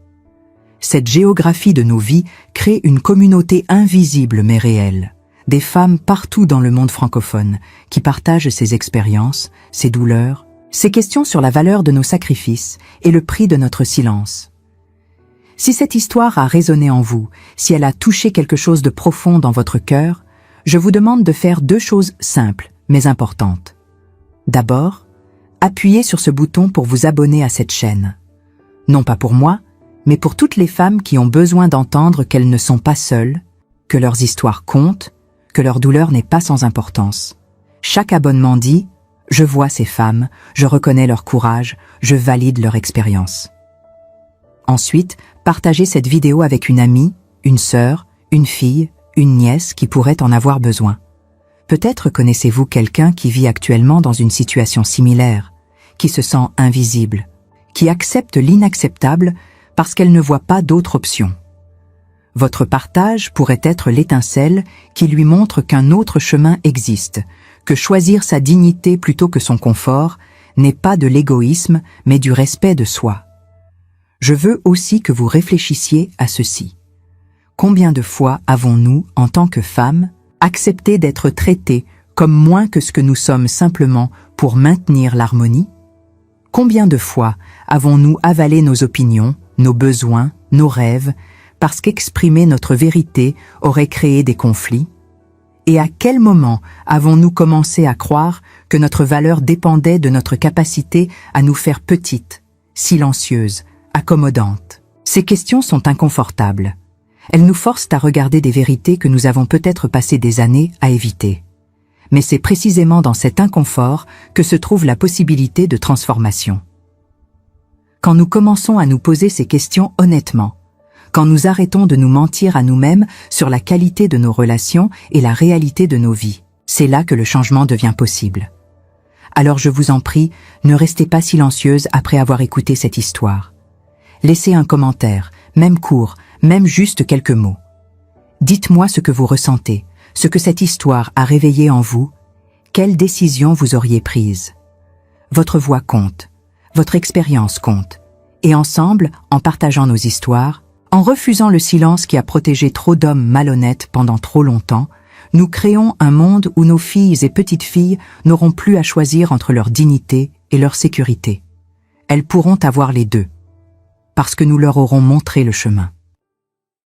Cette géographie de nos vies crée une communauté invisible mais réelle. Des femmes partout dans le monde francophone qui partagent ces expériences, ces douleurs, ces questions sur la valeur de nos sacrifices et le prix de notre silence. Si cette histoire a résonné en vous, si elle a touché quelque chose de profond dans votre cœur, je vous demande de faire 2 choses simples mais importantes. D'abord, appuyez sur ce bouton pour vous abonner à cette chaîne. Non pas pour moi, mais pour toutes les femmes qui ont besoin d'entendre qu'elles ne sont pas seules, que leurs histoires comptent, que leur douleur n'est pas sans importance. Chaque abonnement dit « Je vois ces femmes, je reconnais leur courage, je valide leur expérience ». Ensuite, partagez cette vidéo avec une amie, une sœur, une fille, une nièce qui pourrait en avoir besoin. Peut-être connaissez-vous quelqu'un qui vit actuellement dans une situation similaire, qui se sent invisible, qui accepte l'inacceptable parce qu'elle ne voit pas d'autre option. Votre partage pourrait être l'étincelle qui lui montre qu'un autre chemin existe, que choisir sa dignité plutôt que son confort n'est pas de l'égoïsme mais du respect de soi. Je veux aussi que vous réfléchissiez à ceci. Combien de fois avons-nous, en tant que femmes, accepté d'être traités comme moins que ce que nous sommes simplement pour maintenir l'harmonie? Combien de fois avons-nous avalé nos opinions, nos besoins, nos rêves, parce qu'exprimer notre vérité aurait créé des conflits? Et à quel moment avons-nous commencé à croire que notre valeur dépendait de notre capacité à nous faire petites, silencieuses, accommodantes? Ces questions sont inconfortables. Elles nous forcent à regarder des vérités que nous avons peut-être passé des années à éviter. Mais c'est précisément dans cet inconfort que se trouve la possibilité de transformation. Quand nous commençons à nous poser ces questions honnêtement, quand nous arrêtons de nous mentir à nous-mêmes sur la qualité de nos relations et la réalité de nos vies. C'est là que le changement devient possible. Alors je vous en prie, ne restez pas silencieuse après avoir écouté cette histoire. Laissez un commentaire, même court, même juste quelques mots. Dites-moi ce que vous ressentez, ce que cette histoire a réveillé en vous, quelle décision vous auriez prise. Votre voix compte, votre expérience compte, et ensemble, en partageant nos histoires, en refusant le silence qui a protégé trop d'hommes malhonnêtes pendant trop longtemps, nous créons un monde où nos filles et petites filles n'auront plus à choisir entre leur dignité et leur sécurité. Elles pourront avoir les deux, parce que nous leur aurons montré le chemin.